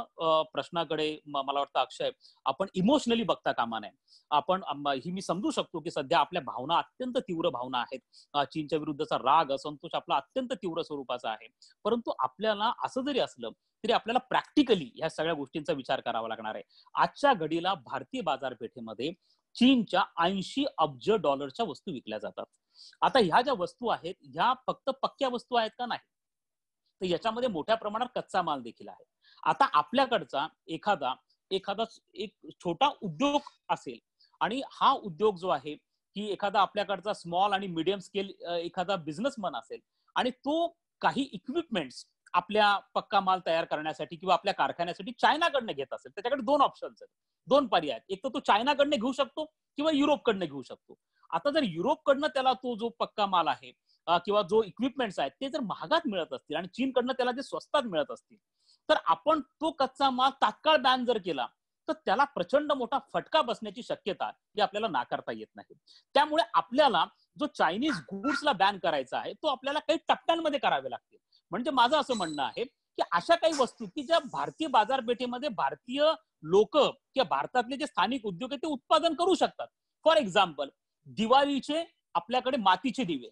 प्रश्नाकडे मला वाटतं अक्षय, आपण इमोशनली बघता कामा नये. आपण ही मी समजू शकतो की सध्या आपल्या भावना, अत्यंत तीव्र भावना आहेत. चीनच्या विरुद्धचा राग, असंतोष आपला अत्यंत तीव्र स्वरूपाचा आहे. परंतु आपल्याला असं जरी असलं तरी आपल्याला प्रॅक्टिकली ह्या सगळ्या गोष्टींचा विचार करावा लागणार आहे. आजच्या घडीला भारतीय बाजारपेठेमध्ये चीनच्या 80 अब्ज डॉलरच्या वस्तू विकल्या जातात. आता ह्या ज्या वस्तू आहेत ह्या फक्त पक्क्या वस्तू आहेत का? नाही, तर याच्यामध्ये मोठ्या प्रमाणात कच्चा माल देखील आहे. आता आपल्याकडचा एखादा एक छोटा उद्योग असेल आणि हा उद्योग जो आहे की एखादा आपल्याकडचा स्मॉल आणि मीडियम स्केल एखादा बिझनेसमन असेल आणि तो काही इक्विपमेंट्स आपल्या पक्का माल तयार करण्यासाठी किंवा आपल्या कारखान्यासाठी चायनाकडनं घेत असेल, त्याच्याकडे दोन ऑप्शन्स आहेत, दोन पर्याय आहेत. एक तर तो चायनाकडनं घेऊ शकतो किंवा युरोपकडनं घेऊ शकतो. आता जर युरोपकडनं त्याला तो जो पक्का माल आहे किंवा जो इक्विपमेंट्स आहेत ते जर महागात मिळत असतील आणि चीनकडनं त्याला ते स्वस्तात मिळत असतील, तर आपण तो कच्चा माल तात्काळ बॅन जर केला तर त्याला प्रचंड मोठा फटका बसण्याची शक्यता ही आपल्याला नाकारता येत नाही. त्यामुळे आपल्याला जो चायनीज गुड्सला बॅन करायचा आहे तो आपल्याला काही टप्प्यांमध्ये करावे लागतील. म्हणजे माझं असं म्हणणं आहे की अशा काही वस्तू की ज्या भारतीय बाजारपेठेमध्ये भारतीय लोक किंवा भारतातले जे स्थानिक उद्योग आहेत ते उत्पादन करू शकतात. फॉर एक्झाम्पल, दिवाळीचे आपल्याकडे मातीचे दिवे.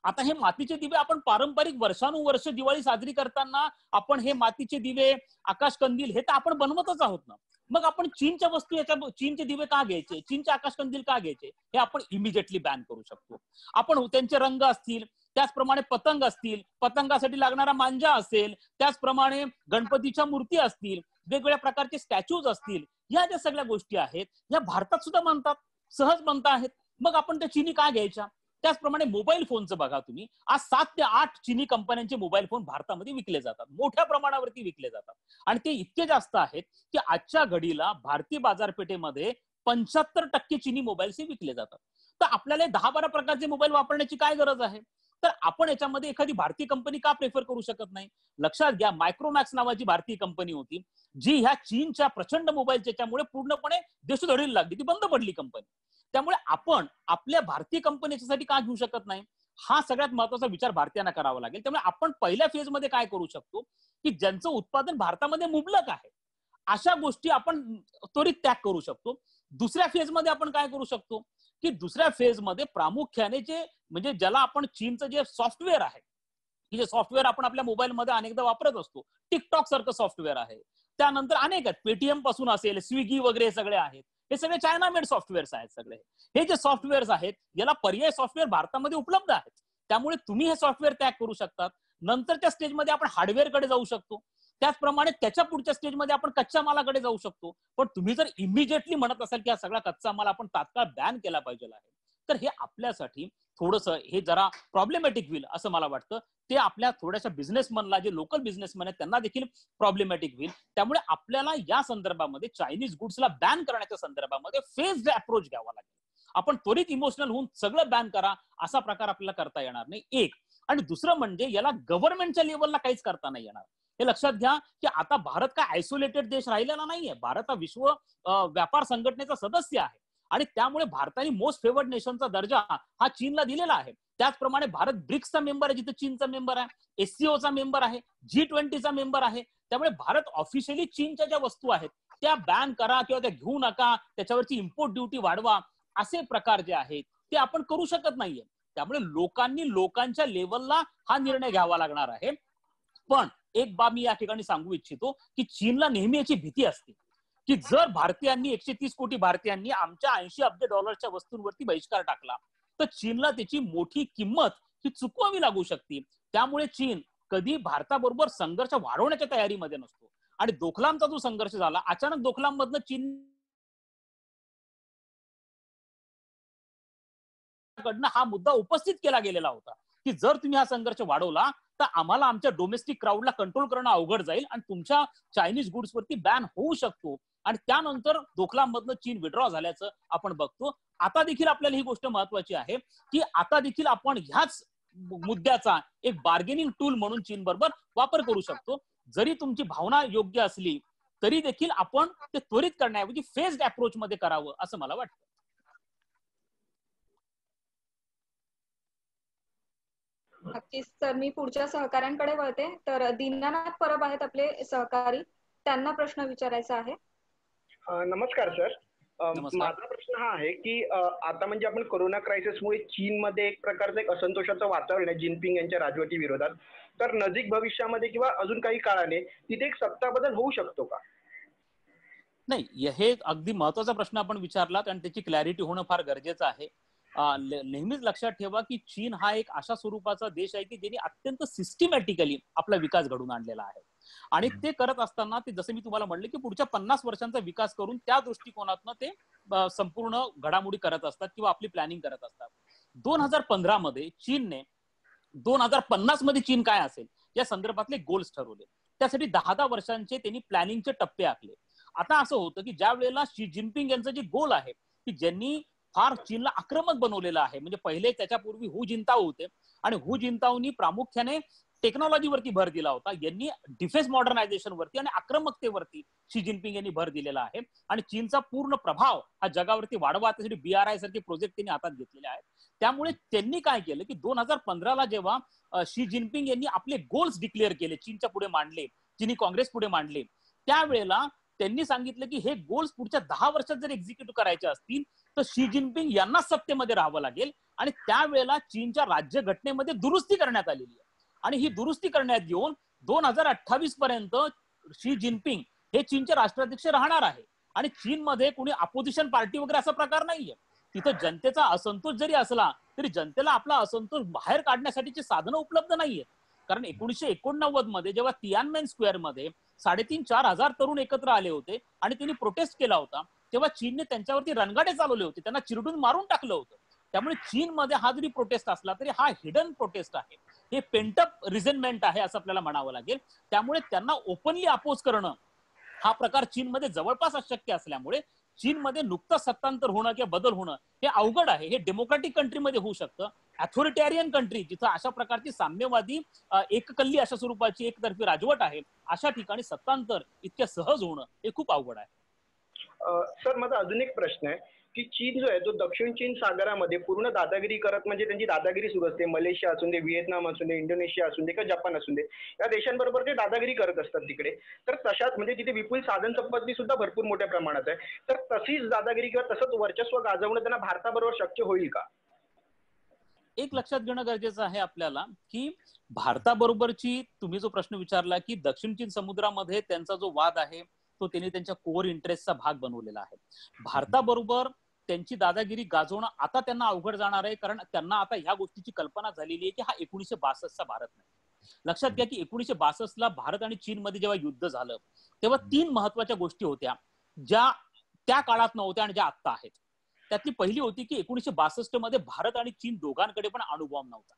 आता हे मातीचे दिवे आपण पारंपरिक वर्षानुवर्ष दिवाळी साजरी करताना आपण हे मातीचे दिवे, आकाशकंदील हे तर आपण बनवतच आहोत ना. मग आपण चीनच्या वस्तू, चीनचे दिवे का घ्यायचे, चीनचे आकाशकंदील का घ्यायचे, हे आपण इमिजिएटली बॅन करू शकतो. आपण त्यांचे रंग असतील, त्याचप्रमाणे पतंग असतील, पतंगासाठी लागणारा मांजा असेल, त्याचप्रमाणे गणपतीच्या मूर्ती असतील, वेगवेगळ्या प्रकारचे स्टॅच्यूज असतील, या ज्या सगळ्या गोष्टी आहेत या भारतात सुद्धा बनतात, सहज बनता आहेत. मग आपण त्या चीनी का घ्यायच्या? त्याचप्रमाणे मोबाईल फोनचं बघा तुम्ही, आज 7 ते 8 चीनी कंपन्यांचे मोबाईल फोन भारतामध्ये विकले जातात, मोठ्या प्रमाणावरती विकले जातात. आणि ते इतके जास्त आहेत की आजच्या घडीला भारतीय बाजारपेठेमध्ये 75% चीनी मोबाईल्स विकले जातात. तर आपल्याला 10-12 प्रकारचे मोबाईल वापरण्याची काय गरज आहे? तर आपण याच्यामध्ये एखादी भारतीय कंपनी का प्रेफर करू शकत नाही? लक्षात घ्या, मायक्रोमॅक्स नावाची भारतीय कंपनी होती जी ह्या चीनच्या प्रचंड मोबाईलच्यामुळे पूर्णपणे देशोधडीला लागली, ती बंद पडली कंपनी. त्यामुळे आपण आपल्या भारतीय कंपनीसाठी का घेऊ शकत नाही? हा सगळ्यात महत्वाचा विचार भारतीयांना करावा लागेल. त्यामुळे आपण पहिल्या फेज मध्ये काय करू शकतो की ज्यांचं उत्पादन भारतामध्ये मुबलक आहे अशा गोष्टी आपण त्वरित त्याग करू शकतो. दुसऱ्या फेज मध्ये आपण काय करू शकतो की दुसऱ्या फेज मध्ये प्रामुख्याने जे म्हणजे ज्याला आपण चीनचं जे सॉफ्टवेअर आहे की जे सॉफ्टवेअर आपण आपल्या मोबाईलमध्ये अनेकदा वापरत असतो, टिकटॉक सारखं सॉफ्टवेअर आहे, त्यानंतर अनेक आहेत, पेटीएम पासून असेल, स्विगी वगैरे सगळे आहेत, हे सगळे चायना मेड सॉफ्टवेअर्स आहेत. सगळे हे जे सॉफ्टवेअर्स आहेत याला पर्याय सॉफ्टवेअर भारतामध्ये उपलब्ध आहेत. त्यामुळे तुम्ही हे सॉफ्टवेअर त्याग करू शकतात. नंतरच्या स्टेजमध्ये आपण हार्डवेअरकडे जाऊ शकतो. त्याचप्रमाणे त्याच्या पुढच्या स्टेजमध्ये आपण कच्च्या मालाकडे जाऊ शकतो. पण तुम्ही जर इमिजिएटली म्हणत असाल की हा सगळा कच्चा माल आपण तात्काळ बॅन केला पाहिजे आहे, तर हे आपल्यासाठी थोडंसं हे जरा प्रॉब्लेमॅटिक होईल असं मला वाटतं. ते आपल्या थोड्याशा बिझनेसमनला, जे लोकल बिझनेसमॅन आहेत त्यांना देखील प्रॉब्लेमॅटिक होईल. त्यामुळे आपल्याला या संदर्भामध्ये चायनीज गुड्सला बॅन करण्याच्या संदर्भामध्ये फेज्ड अप्रोच घ्यावा लागेल. आपण त्वरित इमोशनल होऊन सगळं बॅन करा असा प्रकार आपल्याला करता येणार नाही, एक. आणि दुसरं म्हणजे याला गव्हर्नमेंटच्या लेवलला काहीच करता नाही येणार. हे लक्षात घ्या की आता भारत काय आयसोलेटेड देश राहिलेला नाहीये. भारत हा विश्व व्यापार संघटनेचा सदस्य आहे आणि त्यामुळे भारताने मोस्ट फेवर्ड नेशनचा दर्जा हा चीनला दिलेला आहे. त्याचप्रमाणे भारत ब्रिक्सचा मेंबर आहे, जिथे चीनचा मेंबर आहे, एससीओचा मेंबर आहे, G20चा मेंबर आहे. त्यामुळे भारत ऑफिशियली चीनच्या ज्या वस्तू आहेत त्या बॅन करा किंवा त्या घेऊ नका, त्याच्यावरची इम्पोर्ट ड्युटी वाढवा, असे प्रकार जे आहेत ते आपण करू शकत नाहीये. त्यामुळे लोकांनी लोकांच्या लेवलला हा निर्णय घ्यावा लागणार आहे. पण एक बाब मी या ठिकाणी सांगू इच्छितो की चीनला नेहमी याची भीती असते की जर भारतीयांनी 130 कोटी भारतीयांनी आमच्या 80 अब्ज डॉलरच्या वस्तूंवरती बहिष्कार टाकला तर चीनला त्याची मोठी किंमत ही चुकवावी लागू शकते. त्यामुळे चीन कधी भारताबरोबर संघर्ष वाढवण्याच्या तयारीमध्ये नसतो. आणि दोकलामचा जो संघर्ष झाला, अचानक दोकलाममधनं चीन कडनं हा मुद्दा उपस्थित केला गेलेला होता की जर तुम्ही हा संघर्ष वाढवला तर आम्हाला आमच्या डोमेस्टिक क्राऊडला कंट्रोल करणं अवघड जाईल आणि तुमच्या चायनीज गुड्स वरती बॅन होऊ शकतो. आणि त्यानंतर दोकलाममधनं चीन विड्रॉ झाल्याचं आपण बघतो. आता देखील आपल्याला ही गोष्ट महत्वाची आहे की आता देखील आपण ह्याच मुद्द्याचा एक बार्गेनिंग टूल म्हणून चीन बरोबर वापर करू शकतो. जरी तुमची भावना योग्य असली तरी देखील आपण ते त्वरित करण्याऐवजी फेस्ड अप्रोच मध्ये करावं असं मला वाटतं. नक्कीच. तर मी पुढच्या सहकाऱ्यांकडे वळते. तर दीनानाथ परब आहेत आपले सहकारी, त्यांना प्रश्न विचारायचा आहे. नमस्कार सर. नमस्कार. माझा प्रश्न हा आहे की आता म्हणजे आपण कोरोना क्रायसिसमुळे चीनमध्ये एक प्रकारचं एक असंतोषाचं वातावरण आहे जिनपिंग यांच्या राजवटी विरोधात. तर नजीक भविष्यामध्ये किंवा अजून काही काळाने तिथे एक सत्ता बदल होऊ शकतो का? नाही, हे अगदी महत्वाचा प्रश्न आपण विचारलात आणि त्याची क्लॅरिटी होणं फार गरजेचं आहे. नेहमीच लक्षात ठेवा की चीन हा एक अशा स्वरूपाचा देश आहे की ज्यांनी अत्यंत सिस्टमॅटिकली आपला विकास घडवून आणलेला आहे. आणि ते करत असताना ते जसं मी तुम्हाला म्हणले की पुढच्या 50 वर्षांचा विकास करून त्या दृष्टिकोनातनं ते संपूर्ण घडामोडी करत असतात किंवा आपली प्लॅनिंग करत असतात. 2015 मध्ये चीनने 2050 मध्ये चीन काय असेल या संदर्भातले गोल्स ठरवले. त्यासाठी 10 वर्षांचे त्यांनी प्लॅनिंगचे टप्पे आखले. आता असं होतं की ज्या वेळेला शी जिनपिंग यांचं जे गोल आहे की ज्यांनी फार चीनला आक्रमक बनवलेलं आहे, म्हणजे पहिले त्याच्यापूर्वी हु जिंताओ होते आणि हु जिंताओनी प्रामुख्याने टेक्नॉलॉजीवरती भर दिला होता. यांनी डिफेन्स मॉडर्नायझेशन वरती आणि आक्रमकतेवरती शी जिनपिंग यांनी भर दिलेला आहे आणि चीनचा पूर्ण प्रभाव हा जगावरती वाढवा त्यासाठी BRI सारखे प्रोजेक्ट त्यांनी हातात घेतलेले आहेत. त्यामुळे त्यांनी काय केलं की 2015ला जेव्हा शी जिनपिंग यांनी आपले गोल्स डिक्लेअर केले, चीनच्या पुढे मांडले, चीनी काँग्रेस पुढे मांडले, त्यावेळेला त्यांनी सांगितलं की हे गोल्स पुढच्या 10 वर्षात जर एक्झिक्यूट करायचे असतील तर शी जिनपिंग यांना सत्तेमध्ये राहावं लागेल. आणि त्यावेळेला चीनच्या राज्यघटनेमध्ये दुरुस्ती करण्यात आलेली आहे आणि ही दुरुस्ती करण्यात येऊन 2028 पर्यंत शी जिनपिंग हे चीनचे राष्ट्राध्यक्ष राहणार आहे. आणि चीनमध्ये कोणी अपोजिशन पार्टी वगैरे असा प्रकार नाहीये. तिथं जनतेचा असंतोष जरी असला तरी जनतेला आपला असंतोष बाहेर काढण्यासाठीची साधनं उपलब्ध नाहीयेत. कारण 1989 मध्ये जेव्हा तियानमेन स्क्वेअर मध्ये 3,500-4 हजार तरुण एकत्र आले होते आणि त्यांनी प्रोटेस्ट केला होता, तेव्हा चीनने त्यांच्यावरती रणगाडे चालवले होते, त्यांना चिरडून मारून टाकलं होतं. त्यामुळे चीनमध्ये हा जरी प्रोटेस्ट असला तरी हा हिडन प्रोटेस्ट आहे, हे पेंटअप रिझनमेंट आहे असं आपल्याला म्हणावं लागेल. त्यामुळे त्यांना ओपनली अपोज करणं हा प्रकार चीनमध्ये जवळपास अशक्य असल्यामुळे चीनमध्ये नुकताच सत्तांतर होणं किंवा बदल होणं हे अवघड आहे. हे डेमोक्रॅटिक कंट्रीमध्ये होऊ शकतं. अथॉरिटेरियन कंट्री जिथं अशा प्रकारची साम्यवादी एककल्ली अशा स्वरूपाची एकतर्फी राजवट आहे, अशा ठिकाणी सत्तांतर इतक्या सहज होणं हे खूप अवघड आहे. सर, माझा अजून एक प्रश्न आहे की चीन जो आहे तो दक्षिण चीन सागरामध्ये पूर्ण दादागिरी करत म्हणजे त्यांची दादागिरी सुरू असते. मलेशिया असून दे, व्हिएतनाम असून दे, इंडोनेशिया असून दे किंवा जपान असून दे, या देशांबरोबर ते दादागिरी करत असतात तिकडे. तर तशाच म्हणजे तिथे विपुल साधन संपत्ती सुद्धा भरपूर मोठ्या प्रमाणात आहे. तर तशीच दादागिरी किंवा तसंच वर्चस्व गाजवणं त्यांना भारताबरोबर शक्य होईल का? एक लक्षात घेणं गरजेचं आहे आपल्याला की भारताबरोबरची तुम्ही जो प्रश्न विचारला की दक्षिण चीन समुद्रामध्ये त्यांचा जो वाद आहे तो त्यांनी त्यांच्या कोर इंटरेस्टचा भाग बनवलेला आहे. भारताबरोबर त्यांची दादागिरी गाजवणं आता त्यांना अवघड जाणार आहे, कारण त्यांना आता ह्या गोष्टीची कल्पना झालेली आहे की हा 1962चा भारत नाही. लक्षात घ्या की 1962ला भारत आणि चीन मध्ये जेव्हा युद्ध झालं तेव्हा 3 महत्वाच्या गोष्टी होत्या ज्या त्या काळात नव्हत्या आणि ज्या आत्ता आहेत. त्यातली पहिली होती की 1962 मध्ये भारत आणि चीन दोघांकडे पण अणुबॉम्ब नव्हता.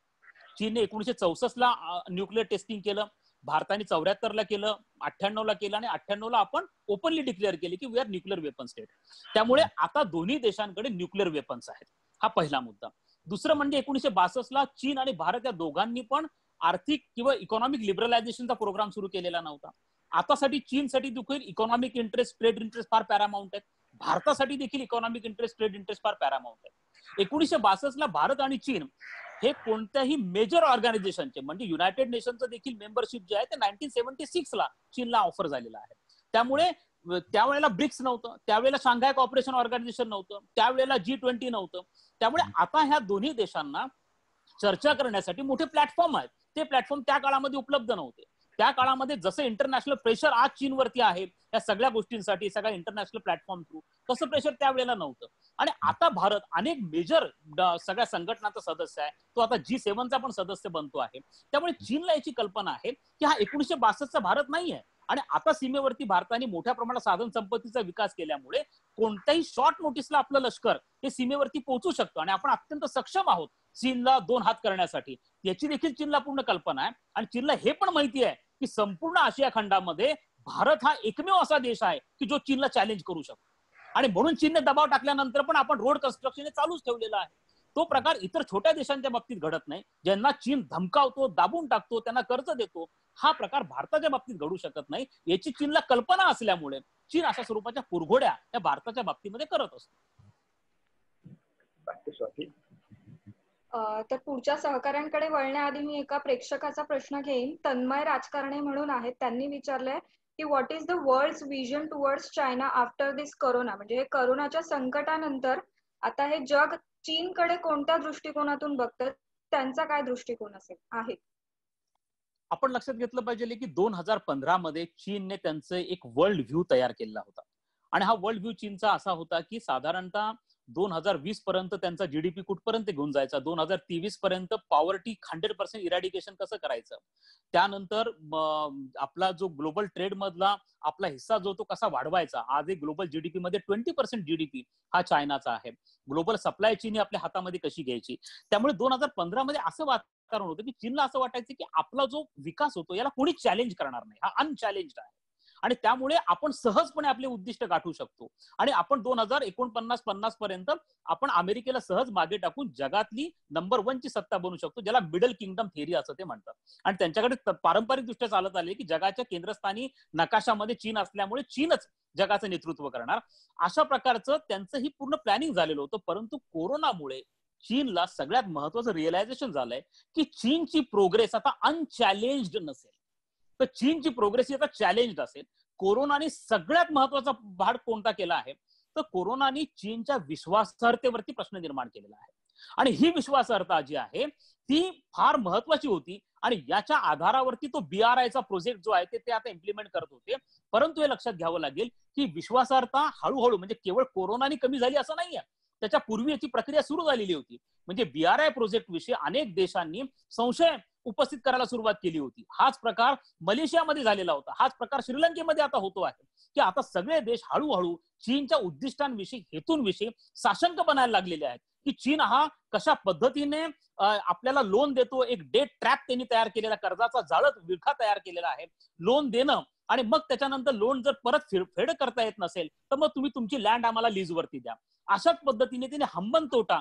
चीनने 1964ला न्यूक्लिअर टेस्टिंग केलं, भारताने 74ला केलं, 98ला केलं आणि 98ला आपण ओपनली डिक्लेअर केले की we are nuclear weapon state. त्यामुळे आता दोन्ही देशांकडे न्यूक्लिअर वेपन्स आहेत. हा पहिला मुद्दा. दुसरं म्हणजे 1962ला चीन आणि भारत या दोघांनी पण आर्थिक किंवा इकॉनॉमिक लिबरलायझेशनचा प्रोग्राम सुरू केलेला नव्हता. आतासाठी चीनसाठी देखील इकॉनॉमिक इंटरेस्ट, ट्रेड इंटरेस्ट फार पॅरामाउंट आहेत. भारतासाठी देखील इकॉनॉमिक इंटरेस्ट, ट्रेड इंटरेस्ट फार पॅरामाउंट आहे. 1962 भारत आणि चीन हे कोणत्याही मेजर ऑर्गनायझेशनचे म्हणजे युनायटेड नेशनचं देखील मेंबरशिप जे आहे ते 1976 चीनला ऑफर झालेलं आहे. त्यामुळे त्यावेळेला ब्रिक्स नव्हतं, त्यावेळेला शांघाय कॉपरेशन ऑर्गनायझेशन नव्हतं, त्यावेळेला G20 नव्हतं. त्यामुळे आता ह्या दोन्ही देशांना चर्चा करण्यासाठी मोठे प्लॅटफॉर्म आहेत. ते प्लॅटफॉर्म त्या काळामध्ये उपलब्ध नव्हते. त्या काळामध्ये जसं इंटरनॅशनल प्रेशर आज चीनवरती आहे या सगळ्या गोष्टींसाठी, सगळ्या इंटरनॅशनल प्लॅटफॉर्म थ्रू, तसं प्रेशर त्यावेळेला नव्हतं. आणि आता भारत अनेक मेजर सगळ्या संघटनांचा सदस्य आहे. तो आता G7चा पण सदस्य बनतो आहे. त्यामुळे चीनला याची कल्पना आहे की हा 1962चा भारत नाही आहे. आणि आता सीमेवरती भारताने मोठ्या प्रमाणात साधन संपत्तीचा विकास केल्यामुळे कोणत्याही शॉर्ट नोटीसला आपलं लष्कर हे सीमेवरती पोहोचू शकतं आणि आपण अत्यंत सक्षम आहोत चीनला दोन हात करण्यासाठी. याची देखील चीनला पूर्ण कल्पना आहे. आणि चीनला हे पण माहिती आहे की संपूर्ण आशिया खंडामध्ये भारत हा एकमेव असा देश आहे की जो चीनला चॅलेंज करू शकतो. आणि म्हणून चीनने दबाव टाकल्यानंतर पण आपण रोड कन्स्ट्रक्शन चालूच ठेवलेला आहे. तो प्रकार इतर छोट्या देशांच्या बाबतीत घडत नाही. ज्यांना चीन धमकावतो, दाबून टाकतो, त्यांना कर्ज देतो, हा प्रकार भारताच्या बाबतीत घडू शकत नाही. याची चीनला कल्पना असल्यामुळे चीन अशा स्वरूपाच्या कुरघोड्या या भारताच्या बाबतीमध्ये करत असतो. तर पुढच्या सहकाऱ्यांकडे वळण्याआधी मी एका प्रेक्षकाचा प्रश्न घेईन. तन्मय राजकारणे म्हणून आहेत, त्यांनी विचारलंय की what is the world's vision towards China after this corona. म्हणजे हे कोरोनाच्या संकटानंतर आता हे जग चीनकडे कोणत्या दृष्टिकोनातून बघतं, त्यांचा काय दृष्टिकोन असेल आहे. आपण लक्षात घेतलं पाहिजे की 2015 मध्ये चीनने त्यांचं एक वर्ल्ड व्ह्यू तयार केला होता. आणि हा वर्ल्ड व्ह्यू चीनचा असा होता की साधारणतः 2020 पर्यंत त्यांचा GDP कुठपर्यंत घेऊन जायचा, 2023 पर्यंत पॉवर्टी 100% इरॅडिकेशन कसं करायचं, त्यानंतर आपला जो ग्लोबल ट्रेड मधला आपला हिस्सा जो तो कसा वाढवायचा. आज एक ग्लोबल GDP मध्ये 20% GDP हा चायनाचा आहे. ग्लोबल सप्लाय चीन आपल्या हातामध्ये कशी घ्यायची. त्यामुळे 2015 मध्ये असं वातावरण होतं की चीनला असं वाटायचं की आपला जो विकास होतो याला कोणीच चॅलेंज करणार नाही, हा अनचॅलेंज्ड आहे. आणि त्यामुळे आपण सहजपणे आपले उद्दिष्ट गाठू शकतो. आणि आपण 2049-50 पर्यंत आपण अमेरिकेला सहज मागे टाकून जगातली नंबर 1 ची सत्ता बनू शकतो, ज्याला मिडल किंगडम थेअरी असं ते म्हणतात. आणि त्यांच्याकडे पारंपरिक दृष्ट्या चालत आले की जगाच्या केंद्रस्थानी नकाशामध्ये चीन असल्यामुळे चीनच जगाचं नेतृत्व करणार. अशा प्रकारचं त्यांचंही पूर्ण प्लॅनिंग झालेलं होतं. परंतु कोरोनामुळे चीनला सगळ्यात महत्वाचं रिअलायझेशन झालंय की चीनची प्रोग्रेस आता अनचॅलेंज्ड नसेल, तर चीनची प्रोग्रेस आता चॅलेंज असेल. कोरोनाने सगळ्यात महत्वाचा भाग कोणता केला आहे, तर कोरोनाने चीनच्या विश्वासार्हतेवरती प्रश्न निर्माण केलेला आहे. आणि ही विश्वासार्हता जी आहे ती फार महत्वाची होती. आणि याच्या आधारावरती तो BRIचा प्रोजेक्ट जो आहे ते आता इम्प्लिमेंट करत होते. परंतु हे लक्षात घ्यावं लागेल की विश्वासार्हता हळूहळू म्हणजे केवळ कोरोनाने कमी झाली असं नाहीये, त्याच्या पूर्वी याची प्रक्रिया सुरू झालेली होती. म्हणजे BRI प्रोजेक्ट विषयी अनेक देशांनी संशय उपस्थित करायला सुरुवात केली होती. हाच प्रकार मलेशियामध्ये झालेला होता, हाच प्रकार श्रीलंकेमध्ये आता होतो आहे की आता सगळे देश हळूहळू चीनच्या उद्दिष्टांविषयी, हेतूंविषयी साशंक बनायला लागलेले आहेत की चीन हा कशा पद्धतीने आपल्याला लोन देतो. एक डेट ट्रॅप त्यांनी तयार केलेला, कर्जाचा जाळत विळखा तयार केलेला आहे. लोन देणं आणि मग त्याच्यानंतर लोन जर परत फेड करता येत नसेल तर मग तुम्ही तुमची लँड आम्हाला लीजवरती द्या. अशाच पद्धतीने तिने हंबनतोटा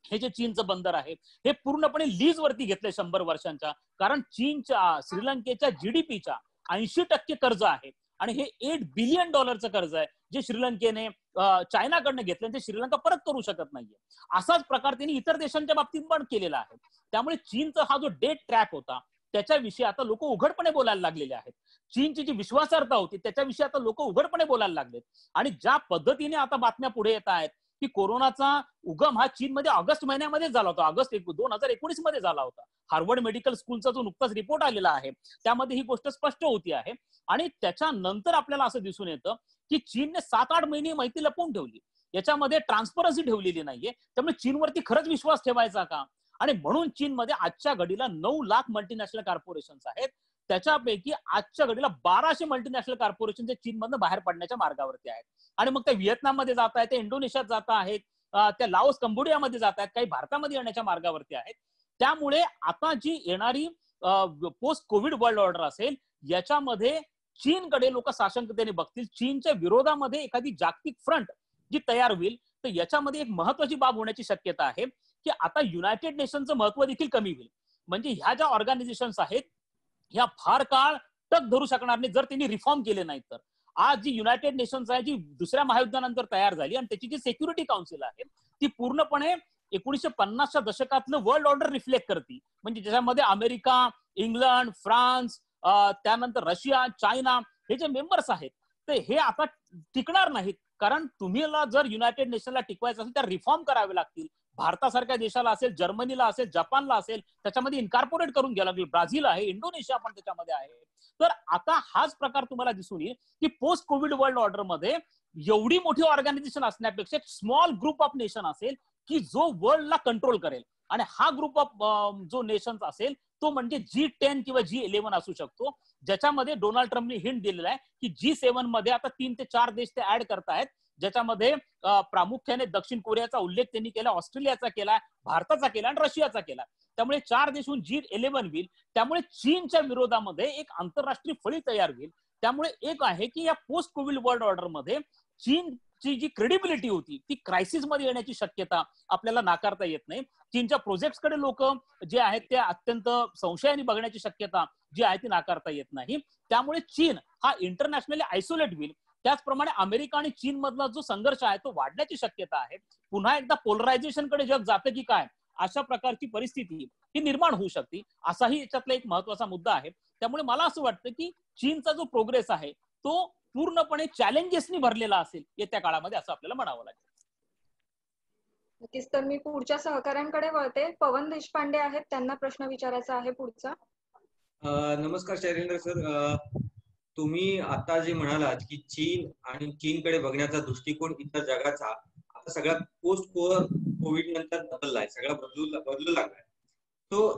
हे जे चीनचं बंदर आहे हे पूर्णपणे लीज वरती घेतलंय 100 वर्षांच्या. कारण चीनच्या श्रीलंकेच्या GDPच्या 80% कर्ज आहे आणि हे $8 बिलियन कर्ज आहे जे श्रीलंकेने चायनाकडनं घेतलं, ते श्रीलंका परत करू शकत नाहीये. असाच प्रकार त्यांनी इतर देशांच्या बाबतीत पण केलेला आहे. त्यामुळे चीनचा हा जो डेट ट्रॅप होता त्याच्याविषयी आता लोक उघडपणे बोलायला लागलेले आहेत. चीनची जी विश्वासार्हता होती त्याच्याविषयी आता लोक उघडपणे बोलायला लागलेत. आणि ज्या पद्धतीने आता बातम्या पुढे येत आहेत की कोरोनाचा उगम हा चीनमध्ये ऑगस्ट महिन्यामध्ये झाला होता, ऑगस्ट 2019 मध्ये झाला होता. हार्वर्ड मेडिकल स्कूलचा जो नुकताच रिपोर्ट आलेला आहे त्यामध्ये ही गोष्ट स्पष्ट होती आहे. आणि त्याच्यानंतर आपल्याला असं दिसून येतं की चीनने 7-8 महिने माहिती लपवून ठेवली, याच्यामध्ये ट्रान्सपरन्सी ठेवलेली नाहीये. त्यामुळे चीनवरती खरंच विश्वास ठेवायचा का. आणि म्हणून चीनमध्ये आजच्या घडीला 9 लाख मल्टीनॅशनल कॉर्पोरेशन्स आहेत. त्याच्यापैकी आजच्या घडीला 1200 मल्टीनॅशनल कॉर्पोरेशन जे चीनमधनं बाहेर पडण्याच्या मार्गावरती आहेत. आणि मग त्या व्हिएतनाममध्ये जात आहेत, ते इंडोनेशियात जात आहेत, त्या लाओस कंबोडियामध्ये जात आहेत, काही भारतामध्ये येण्याच्या मार्गावरती आहेत. त्यामुळे आता जी येणारी पोस्ट कोविड वर्ल्ड ऑर्डर असेल याच्यामध्ये चीनकडे लोक साशंकतेने बघतील. चीनच्या विरोधामध्ये एखादी जागतिक फ्रंट जी तयार होईल तर याच्यामध्ये एक महत्वाची बाब होण्याची शक्यता आहे की आता युनायटेड नेशनचं महत्व देखील कमी होईल. म्हणजे ह्या ज्या ऑर्गनायझेशन्स आहेत ह्या फार काळ टक धरू शकणार नाही जर त्यांनी रिफॉर्म केले नाही तर. आज जी युनायटेड नेशन्स आहे जी दुसऱ्या महायुद्धानंतर तयार झाली आणि त्याची जी सिक्युरिटी काउन्सिल आहे ती पूर्णपणे 1950च्या दशकातलं वर्ल्ड ऑर्डर रिफ्लेक्ट करते. म्हणजे ज्याच्यामध्ये अमेरिका, इंग्लंड, फ्रान्स, त्यानंतर रशिया, चायना हे जे मेंबर्स आहेत ते हे आता टिकणार नाहीत. कारण तुम्हाला जर युनायटेड नेशनला टिकवायचं असेल तर रिफॉर्म करावे लागतील. भारतासारख्या देशाला असेल, जर्मनीला असेल, जपानला असेल, त्याच्यामध्ये इन्कॉर्पोरेट करून घ्यायला लागेल. ब्राझील आहे, इंडोनेशिया पण त्याच्यामध्ये आहे. तर आता हाच प्रकार तुम्हाला दिसून येईल की पोस्ट कोविड वर्ल्ड ऑर्डर मध्ये एवढी मोठी ऑर्गनायझेशन असण्यापेक्षा स्मॉल ग्रुप ऑफ नेशन असेल की जो वर्ल्डला कंट्रोल करेल. आणि हा ग्रुप ऑफ जो नेशन्स असेल तो म्हणजे G10 किंवा G11 असू शकतो, ज्याच्यामध्ये डोनाल्ड ट्रम्पने हिंट दिलेला आहे की G7 मध्ये आता 3 ते 4 देश ते ऍड करतायत, ज्याच्यामध्ये प्रामुख्याने दक्षिण कोरियाचा उल्लेख त्यांनी केला, ऑस्ट्रेलियाचा केला, भारताचा केला आणि रशियाचा केला. त्यामुळे 4 देशून G11 होईल. त्यामुळे चीनच्या विरोधामध्ये एक आंतरराष्ट्रीय फळी तयार होईल. त्यामुळे एक आहे की या पोस्ट कोविड वर्ल्ड ऑर्डर मध्ये चीनची जी क्रेडिबिलिटी होती ती क्रायसिस मध्ये येण्याची शक्यता आपल्याला नाकारता येत नाही. चीनच्या प्रोजेक्ट्सकडे लोक जे आहेत ते अत्यंत संशयाने बघण्याची शक्यता जी आहे ती नाकारता येत नाही. त्यामुळे चीन हा इंटरनॅशनली आयसोलेट होईल. त्याचप्रमाणे अमेरिका आणि चीन मधला जो संघर्ष आहे तो वाढण्याची शक्यता आहे. पुन्हा एकदा पोलरायझेशन कडे जग जातं की काय अशा प्रकारची परिस्थिती ही निर्माण होऊ शकते, असाही याच्यातला एक महत्वाचा मुद्दा आहे. त्यामुळे मला असं वाटतं की चीनचा जो प्रोग्रेस आहे तो पूर्णपणे चॅलेंजेसनी भरलेला असेल येत्या काळामध्ये, असं आपल्याला म्हणावं लागेल. नक्कीच. तर मी पुढच्या सहकाऱ्यांकडे वळते. पवन देशपांडे आहेत, त्यांना प्रश्न विचारायचा आहे पुढचा. नमस्कार शैलेंद्र सर. तुम्ही आता जे म्हणालात की चीन आणि चीनकडे बघण्याचा दृष्टिकोन इतर जगाचा आता सगळ्या पोस्ट कोविड नंतर बदललाय, सगळा बदलू लागलाय. तो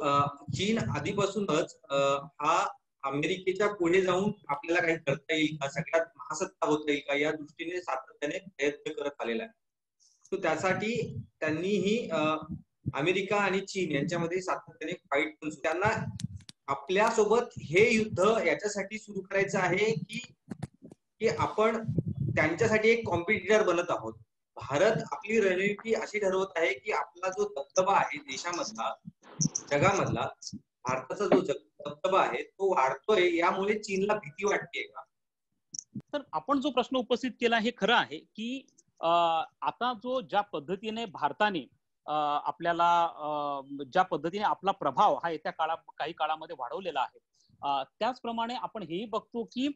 चीन आधीपासूनच हा अमेरिकेच्या पुढे जाऊन आपल्याला काही करता येईल का, सगळ्यात महासत्ता होता येईल का, या दृष्टीने सातत्याने प्रयत्न करत आलेला आहे. तो त्यासाठी त्यांनीही अमेरिका आणि चीन यांच्यामध्ये सातत्याने फाईट करून त्यांना आपल्यासोबत हे युद्ध याच्यासाठी सुरू करायचं आहे की आपण त्यांच्यासाठी एक कॉम्पिटिटर बनत आहोत. भारत आपली रणनीती अशी ठरवत आहे की आपला जो दबदबा आहे देशामधला, जगामधला भारताचा जो दबदबा आहे तो वाढतोय, यामुळे चीनला भीती वाटते का? तर आपण जो प्रश्न उपस्थित केला हे खरं आहे की आता जो ज्या पद्धतीने भारताने आपल्याला ज्या पद्धतीने आपला प्रभाव हा येत्या काही काळामध्ये वाढवलेला आहे, त्याचप्रमाणे आपण हेही बघतो की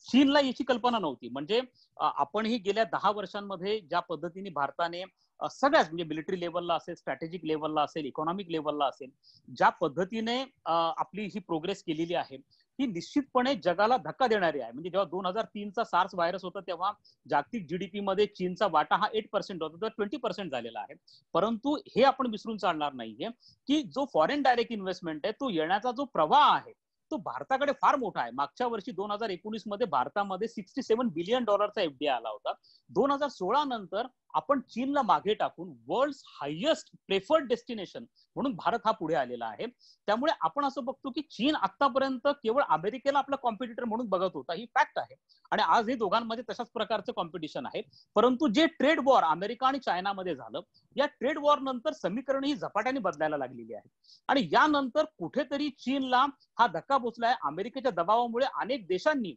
चीनला याची कल्पना नव्हती. म्हणजे आपणही गेल्या 10 वर्षांमध्ये ज्या पद्धतीने भारताने सगळ्याच म्हणजे मिलिटरी लेवलला असेल, स्ट्रॅटेजिक लेवलला असेल, इकॉनॉमिक लेवलला असेल, ज्या पद्धतीने आपली ही प्रोग्रेस केलेली आहे ही निश्चितपणे जगाला धक्का देणारी आहे. म्हणजे जेव्हा 2003चा सार्स व्हायरस होता तेव्हा जागतिक जीडीपी मध्ये चीनचा वाटा हा 8% होता, तर 20% झालेला आहे. परंतु हे आपण विसरून चालणार नाहीये की जो फॉरेन डायरेक्ट इन्व्हेस्टमेंट आहे तो येण्याचा जो प्रवाह आहे तो भारताकडे फार मोठा आहे. मागच्या वर्षी 2019 मध्ये भारतामध्ये $67 बिलियन FDI आला होता. 2016 नंतर आपण चीनला मागे टाकून वर्ल्ड हायेस्ट प्रेफर्ड डेस्टिनेशन म्हणून भारत हा पुढे आलेला आहे. त्यामुळे आपण असं बघतो की चीन आतापर्यंत केवळ अमेरिकेला आपला कॉम्पिटिटर म्हणून बघत होता, ही फॅक्ट आहे. आणि आज हे दोघांमध्ये तशाच प्रकारचं कॉम्पिटिशन आहे. परंतु जे ट्रेड वॉर अमेरिका आणि चायनामध्ये झालं, या ट्रेड वॉर नंतर समीकरण ही झपाट्याने बदलायला लागलेली आहे. आणि यानंतर कुठेतरी चीनला हा धक्का पोचलाय. अमेरिकेच्या दबावामुळे अनेक देशांनी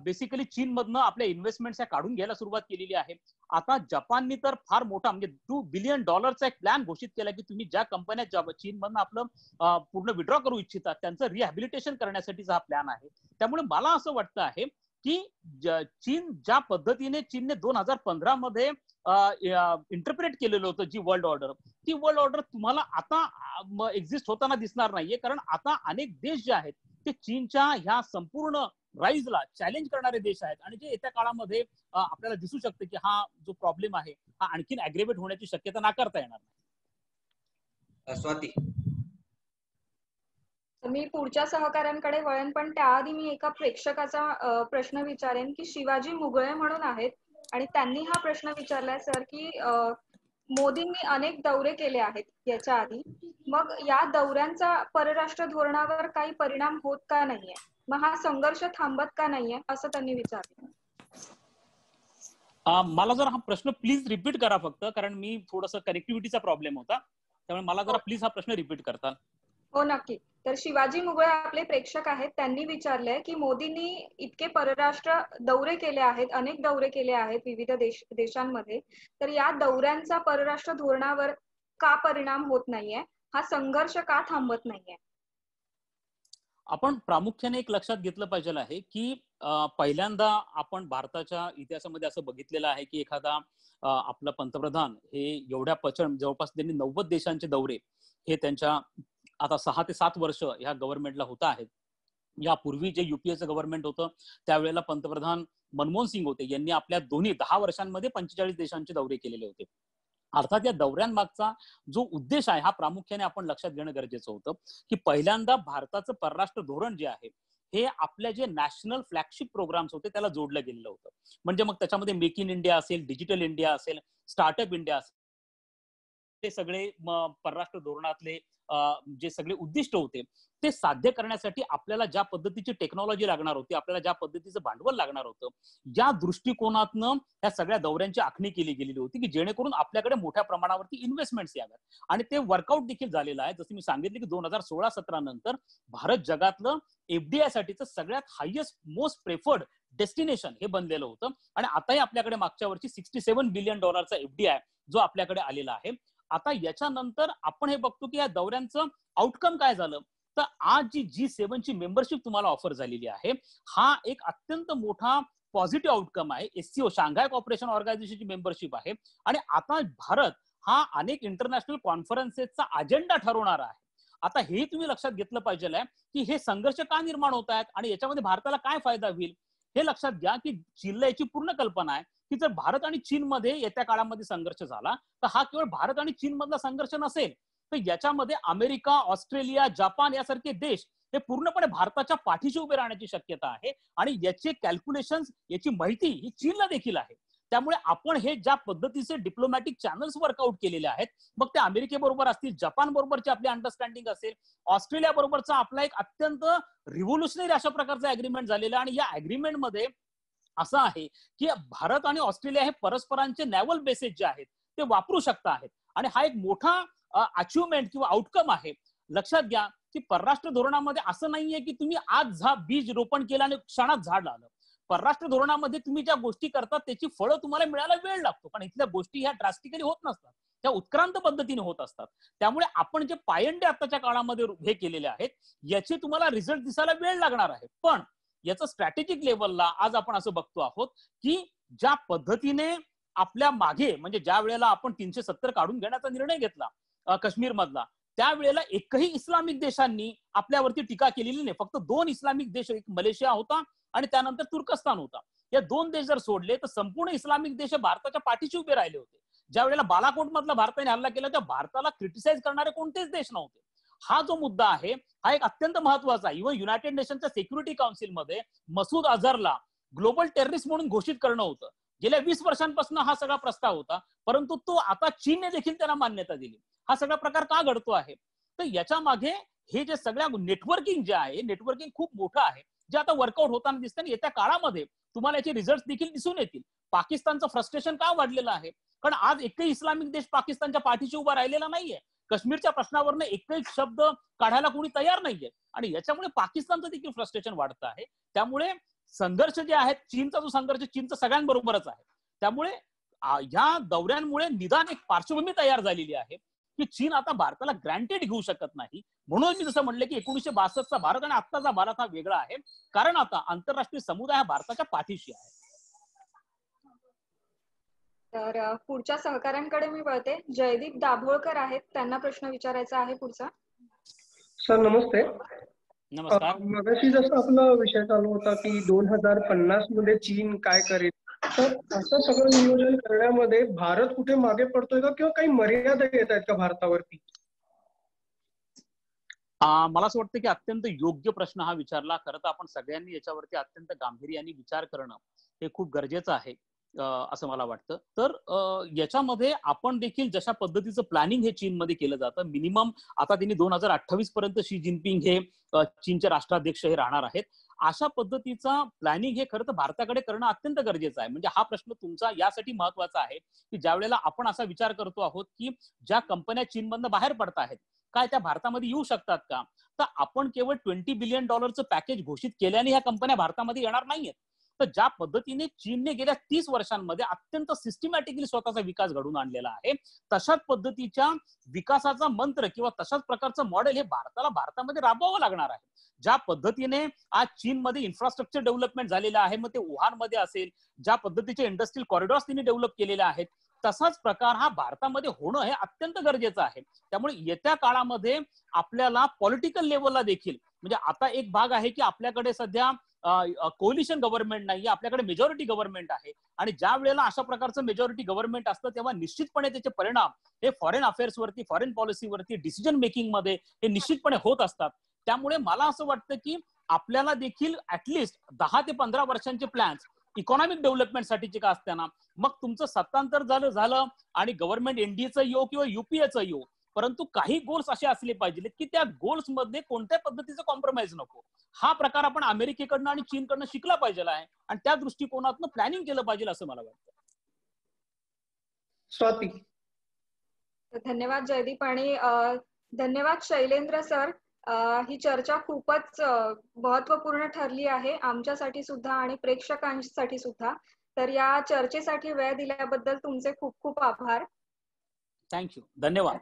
बेसिकली चीन मधनं आपल्या इन्व्हेस्टमेंट काढून घ्यायला सुरुवात केलेली आहे. आता जपाननी तर फार मोठा म्हणजे $2 बिलियन एक प्लॅन घोषित केला की तुम्ही ज्या कंपन्या चीन मधनं आपलं पूर्ण विड्रॉ करू इच्छितात त्यांचं रिहॅबिलिटेशन करण्यासाठीचा हा प्लॅन आहे. त्यामुळे मला असं वाटतं आहे की चीन ज्या पद्धतीने चीनने 2015 मध्ये इंटरप्रेट केलेलं होतं जी वर्ल्ड ऑर्डर, ती वर्ल्ड ऑर्डर तुम्हाला आता एक्झिस्ट होताना दिसणार नाहीये. कारण आता अनेक देश जे आहेत ते चीनच्या ह्या संपूर्ण राईजला चॅलेंज करणारे देश आहेत आणि जे येत्या काळामध्ये आपल्याला दिसू शकते की हा जो प्रॉब्लेम आहे हा आणखीन अग्रेवेट होण्याची शक्यता नाकारता येणार नाही. स्वाती. मी पुढच्या सहकाऱ्यांकडे वळेन, पण त्याआधी मी एका प्रेक्षकाचा प्रश्न विचारेन की शिवाजी मुगळे म्हणून आहेत आणि त्यांनी हा प्रश्न विचारलाय सर की मोदींनी अनेक दौरे केले आहेत याच्या आधी, मग या दौऱ्यांचा परराष्ट्र धोरणावर काही परिणाम होत का नाहीये, मग हा संघर्ष थांबत का नाहीये असं त्यांनी विचारलं. मला जर हा प्रश्न प्लीज रिपीट करा फक्त, कारण मी थोडस कनेक्टिव्हिटीचा प्रॉब्लेम होता, त्यामुळे मला जरा प्लीज हा प्रश्न रिपीट करता. हो नक्की. तर शिवाजी मुगळे आपले प्रेक्षक आहेत, त्यांनी विचारलंय की मोदींनी इतके परराष्ट्र दौरे केले आहेत, अनेक दौरे केले आहेत विविध देशांमध्ये, तर या दौऱ्यांचा परराष्ट्र धोरणावर का परिणाम होत नाहीये? हा संघर्ष का थांबत नाहीये? आपण प्रामुख्याने एक लक्षात घेतलं पाहिजे आहे की पहिल्यांदा आपण भारताच्या इतिहासामध्ये असं बघितलेलं आहे की एखादा आपला पंतप्रधान हे एवढ्या प्रचंड जवळपास त्यांनी 90 देशांचे दौरे हे त्यांच्या आता 6 ते 7 वर्ष ह्या गव्हर्नमेंटला होत आहेत. यापूर्वी जे युपीएचं गव्हर्नमेंट होतं त्यावेळेला पंतप्रधान मनमोहन सिंग होते, यांनी आपल्या दोन्ही 10 वर्षांमध्ये 45 देशांचे दौरे केलेले होते. अर्थात या दौऱ्यांमागचा जो उद्देश आहे हा प्रामुख्याने आपण लक्षात घेणं गरजेचं होतं की पहिल्यांदा भारताचं परराष्ट्र धोरण जे आहे हे आपल्या जे नॅशनल फ्लॅगशिप प्रोग्राम्स होते त्याला जोडलं गेलेलं होतं. म्हणजे मग त्याच्यामध्ये मेक इन इंडिया असेल, डिजिटल इंडिया असेल, स्टार्टअप इंडिया असेल, ते सगळे परराष्ट्र धोरणातले जे सगळे उद्दिष्ट होते ते साध्य करण्यासाठी आपल्याला ज्या पद्धतीची टेक्नॉलॉजी लागणार होती, आपल्याला ज्या पद्धतीचं भांडवल लागणार होतं, या दृष्टिकोनातनं या सगळ्या दौऱ्यांची आखणी केली गेलेली होती की जेणेकरून आपल्याकडे मोठ्या प्रमाणावरती इन्व्हेस्टमेंट्स याव्यात. आणि ते वर्कआउट देखील झालेलं आहे. जसं मी सांगितलं की 2016-17 नंतर भारत जगातलं एफडीआय साठीचं सगळ्यात हायेस्ट मोस्ट प्रेफर्ड डेस्टिनेशन हे बनलेलं होतं. आणि आताही आपल्याकडे मागच्या वर्षी $67 बिलियन एफडीआय जो आपल्याकडे आलेला आहे. आता याच्यानंतर आपण हे बघतो की या दौऱ्यांचं आउटकम काय झालं. तर आज जी G7 ची मेंबरशिप तुम्हाला ऑफर झालेली आहे हा एक अत्यंत मोठा पॉझिटिव्ह आउटकम आहे. एससीओ शांघाय कॉर्पोरेशन ऑर्गनायझेशनची मेंबरशिप आहे आणि आता भारत हा अनेक इंटरनॅशनल कॉन्फरन्सेसचा अजेंडा ठरवणारा आहे. आता हे तुम्ही लक्षात घेतलं पाहिजे की हे संघर्ष का निर्माण होत आहेत आणि याच्यामध्ये भारताला काय फायदा होईल. हे लक्षात घ्या की चीनला याची पूर्ण कल्पना आहे की जर भारत आणि चीनमध्ये येत्या काळामध्ये संघर्ष झाला तर हा केवळ भारत आणि चीन मधला संघर्ष नसेल, तर याच्यामध्ये अमेरिका, ऑस्ट्रेलिया, जपान यासारखे देश हे पूर्णपणे भारताच्या पाठीशी उभे राहण्याची शक्यता आहे. आणि याचे कॅल्क्युलेशन्स, याची माहिती ही चीनला देखील आहे. त्यामुळे आपण हे ज्या पद्धतीचे डिप्लोमॅटिक चॅनल्स वर्कआउट केलेले आहेत, मग ते अमेरिकेबरोबर असतील, जपान बरोबरची आपली अंडरस्टँडिंग असेल, ऑस्ट्रेलिया बरोबरचा आपला एक अत्यंत रिव्होल्युशनरी अशा प्रकारचा अग्रीमेंट झालेला आणि या अग्रीमेंटमध्ये असं आहे की भारत आणि ऑस्ट्रेलिया हे परस्परांचे नॅव्हल बेसेस जे आहेत ते वापरू शकता आहेत. आणि हा एक मोठा अचिव्हमेंट किंवा आउटकम आहे. लक्षात घ्या की परराष्ट्र धोरणामध्ये असं नाहीये की तुम्ही आज बीज रोपण केलं आणि क्षणात झाड आलं. परराष्ट्र धोरणामध्ये तुम्ही ज्या गोष्टी करतात त्याची फळं तुम्हाला मिळायला वेळ लागतो, कारण इथल्या गोष्टी ह्या ड्रास्टिकली होत नसतात, त्या उत्क्रांत पद्धतीने होत असतात. त्यामुळे आपण जे पायंडे आताच्या काळामध्ये हे केलेले आहेत याचे तुम्हाला रिझल्ट दिसायला वेळ लागणार आहे. पण याचं स्ट्रॅटेजिक लेवलला आज आपण असं बघतो आहोत की ज्या पद्धतीने आपल्या मागे म्हणजे ज्या वेळेला आपण 370 काढून घेण्याचा निर्णय घेतला काश्मीर मधला, त्यावेळेला एकही इस्लामिक देशांनी आपल्यावरती टीका केलेली नाही. फक्त 2 इस्लामिक देश, एक मलेशिया होता आणि त्यानंतर तुर्कस्तान होता. या 2 देश जर सोडले तर संपूर्ण इस्लामिक देश भारताच्या पाठीशी उभे राहिले होते. ज्या वेळेला बालाकोट मधला भारताने हल्ला केला त्या भारताला क्रिटिसाइज करणारे कोणतेच देश नव्हते. हा जो मुद्दा आहे हा एक अत्यंत महत्वाचा आहे. इव्हन युनायटेड नेशनच्या सिक्युरिटी काउन्सिलमध्ये मसूद अझहरला ग्लोबल टेररिस्ट म्हणून घोषित करणं होतं. गेल्या 20 वर्षांपासून हा सगळा प्रस्ताव होता, परंतु तो आता चीनने देखील त्याला मान्यता दिली. हा सगळा प्रकार का घडतो आहे, तर याच्या मागे हे जे सगळ्या नेटवर्किंग जे आहे, नेटवर्किंग खूप मोठं आहे जे आता वर्कआउट होताना दिसतं आणि येत्या काळामध्ये तुम्हाला याचे रिझल्ट देखील दिसून येतील. पाकिस्तानचं फ्रस्ट्रेशन का वाढलेलं आहे, कारण आज एकही इस्लामिक देश पाकिस्तानच्या पाठीशी उभा राहिलेला नाहीये. काश्मीरच्या प्रश्नावरनं एकही शब्द काढायला कोणी तयार नाहीये आणि याच्यामुळे पाकिस्तानचं देखील फ्रस्ट्रेशन वाढतं आहे. त्यामुळे संघर्ष जे आहेत, चीनचा जो संघर्ष चीनचा सगळ्यांबरोबरच आहे. त्यामुळे या दौऱ्यांमुळे निदान एक पार्श्वभूमी तयार झालेली आहे की चीन आता भारताला ग्रँटेड घेऊ शकत नाही. म्हणून मी जसं म्हटलं की 1962चा भारत आणि आत्ताचा भारत हा वेगळा आहे, कारण आता आंतरराष्ट्रीय समुदाय हा भारताच्या पाठीशी आहे. तर पुढच्या सहकाऱ्यांकडे मी वळते. जयदीप दाभोळकर आहेत, त्यांना प्रश्न विचारायचा आहे पुढचा. सर नमस्ते. नमस्कार. मगाशी जसं आपला विषय चालू होता की 2050 मध्ये चीन काय करेल, तर असं सगळं नियोजन करण्यामध्ये भारत कुठे मागे पडतोय का किंवा काही मर्यादा येत आहेत का भारतावरती? मला असं वाटतं की अत्यंत योग्य प्रश्न हा विचारला. खरं तर आपण सगळ्यांनी याच्यावरती अत्यंत गांभीर्याने विचार करणं हे खूप गरजेचं आहे असं मला वाटतं. तर याच्यामध्ये आपण देखील जशा पद्धतीचं प्लॅनिंग हे चीनमध्ये केलं जातं, मिनिमम आता त्यांनी 2028 पर्यंत शी जिनपिंग हे चीनचे राष्ट्राध्यक्ष हे राहणार आहेत, अशा पद्धतीचा प्लॅनिंग हे खरं तर भारताकडे करणं अत्यंत गरजेचं आहे. म्हणजे हा प्रश्न तुमचा यासाठी महत्वाचा आहे की ज्या वेळेला आपण असा विचार करतो आहोत की ज्या कंपन्या चीनमधनं बाहेर पडत आहेत काय त्या भारतामध्ये येऊ शकतात का? तर आपण केवळ $20 बिलियन पॅकेज घोषित केल्याने ह्या कंपन्या भारतामध्ये येणार नाहीयेत. तर ज्या पद्धतीने चीनने गेल्या 30 वर्षांमध्ये अत्यंत सिस्टमॅटिकली स्वतःचा विकास घडवून आणलेला आहे, तशाच पद्धतीच्या विकासाचा मंत्र किंवा तशाच प्रकारचं मॉडेल हे भारतामध्ये राबवावं लागणार आहे. ज्या पद्धतीने आज चीनमध्ये इन्फ्रास्ट्रक्चर डेव्हलपमेंट झालेलं आहे, मग ते वुहानमध्ये असेल, ज्या पद्धतीचे इंडस्ट्रियल कॉरिडॉर्स त्यांनी डेव्हलप केलेले आहेत, तसाच प्रकार हा भारतामध्ये होणं हे अत्यंत गरजेचं आहे. त्यामुळे येत्या काळामध्ये आपल्याला पॉलिटिकल लेवलला देखील, म्हणजे आता एक भाग आहे की आपल्याकडे सध्या कोलिशन गव्हर्नमेंट नाहीये, आपल्याकडे मेजॉरिटी गव्हर्नमेंट आहे, आणि ज्या वेळेला अशा प्रकारचं मेजॉरिटी गव्हर्नमेंट असतं तेव्हा निश्चितपणे त्याचे परिणाम हे फॉरेन अफेअर्स वरती, फॉरेन पॉलिसीवरती, डिसिजन मेकिंग मध्ये हे निश्चितपणे होत असतात. त्यामुळे मला असं वाटतं की आपल्याला देखील ऍटलिस्ट 10 ते 15 वर्षांचे प्लॅन्स इकॉनॉमिक डेव्हलपमेंटसाठीचे का असताना, मग तुमचं सत्तांतर झालं आणि गव्हर्नमेंट एनडीएचं येऊ किंवा युपीएचं येऊ, परंतु काही गोल्स असे असले पाहिजे की त्या गोल्स मध्ये कोणत्या पद्धतीचं कॉम्प्रोमाइज नको. हा प्रकार आपण अमेरिकेकडनं आणि चीनकडनं शिकला पाहिजे आहे आणि त्या दृष्टिकोनातून प्लॅनिंग केलं पाहिजे असं मला वाटतं. स्वाती. धन्यवाद जयदीप आणि धन्यवाद शैलेंद्र सर. ही चर्चा खूपच महत्वपूर्ण ठरली आहे आमच्यासाठी सुद्धा आणि प्रेक्षकांसाठी सुद्धा. तर या चर्चेसाठी वेळ दिल्याबद्दल तुमचे खूप खूप आभार. थँक्यू. धन्यवाद.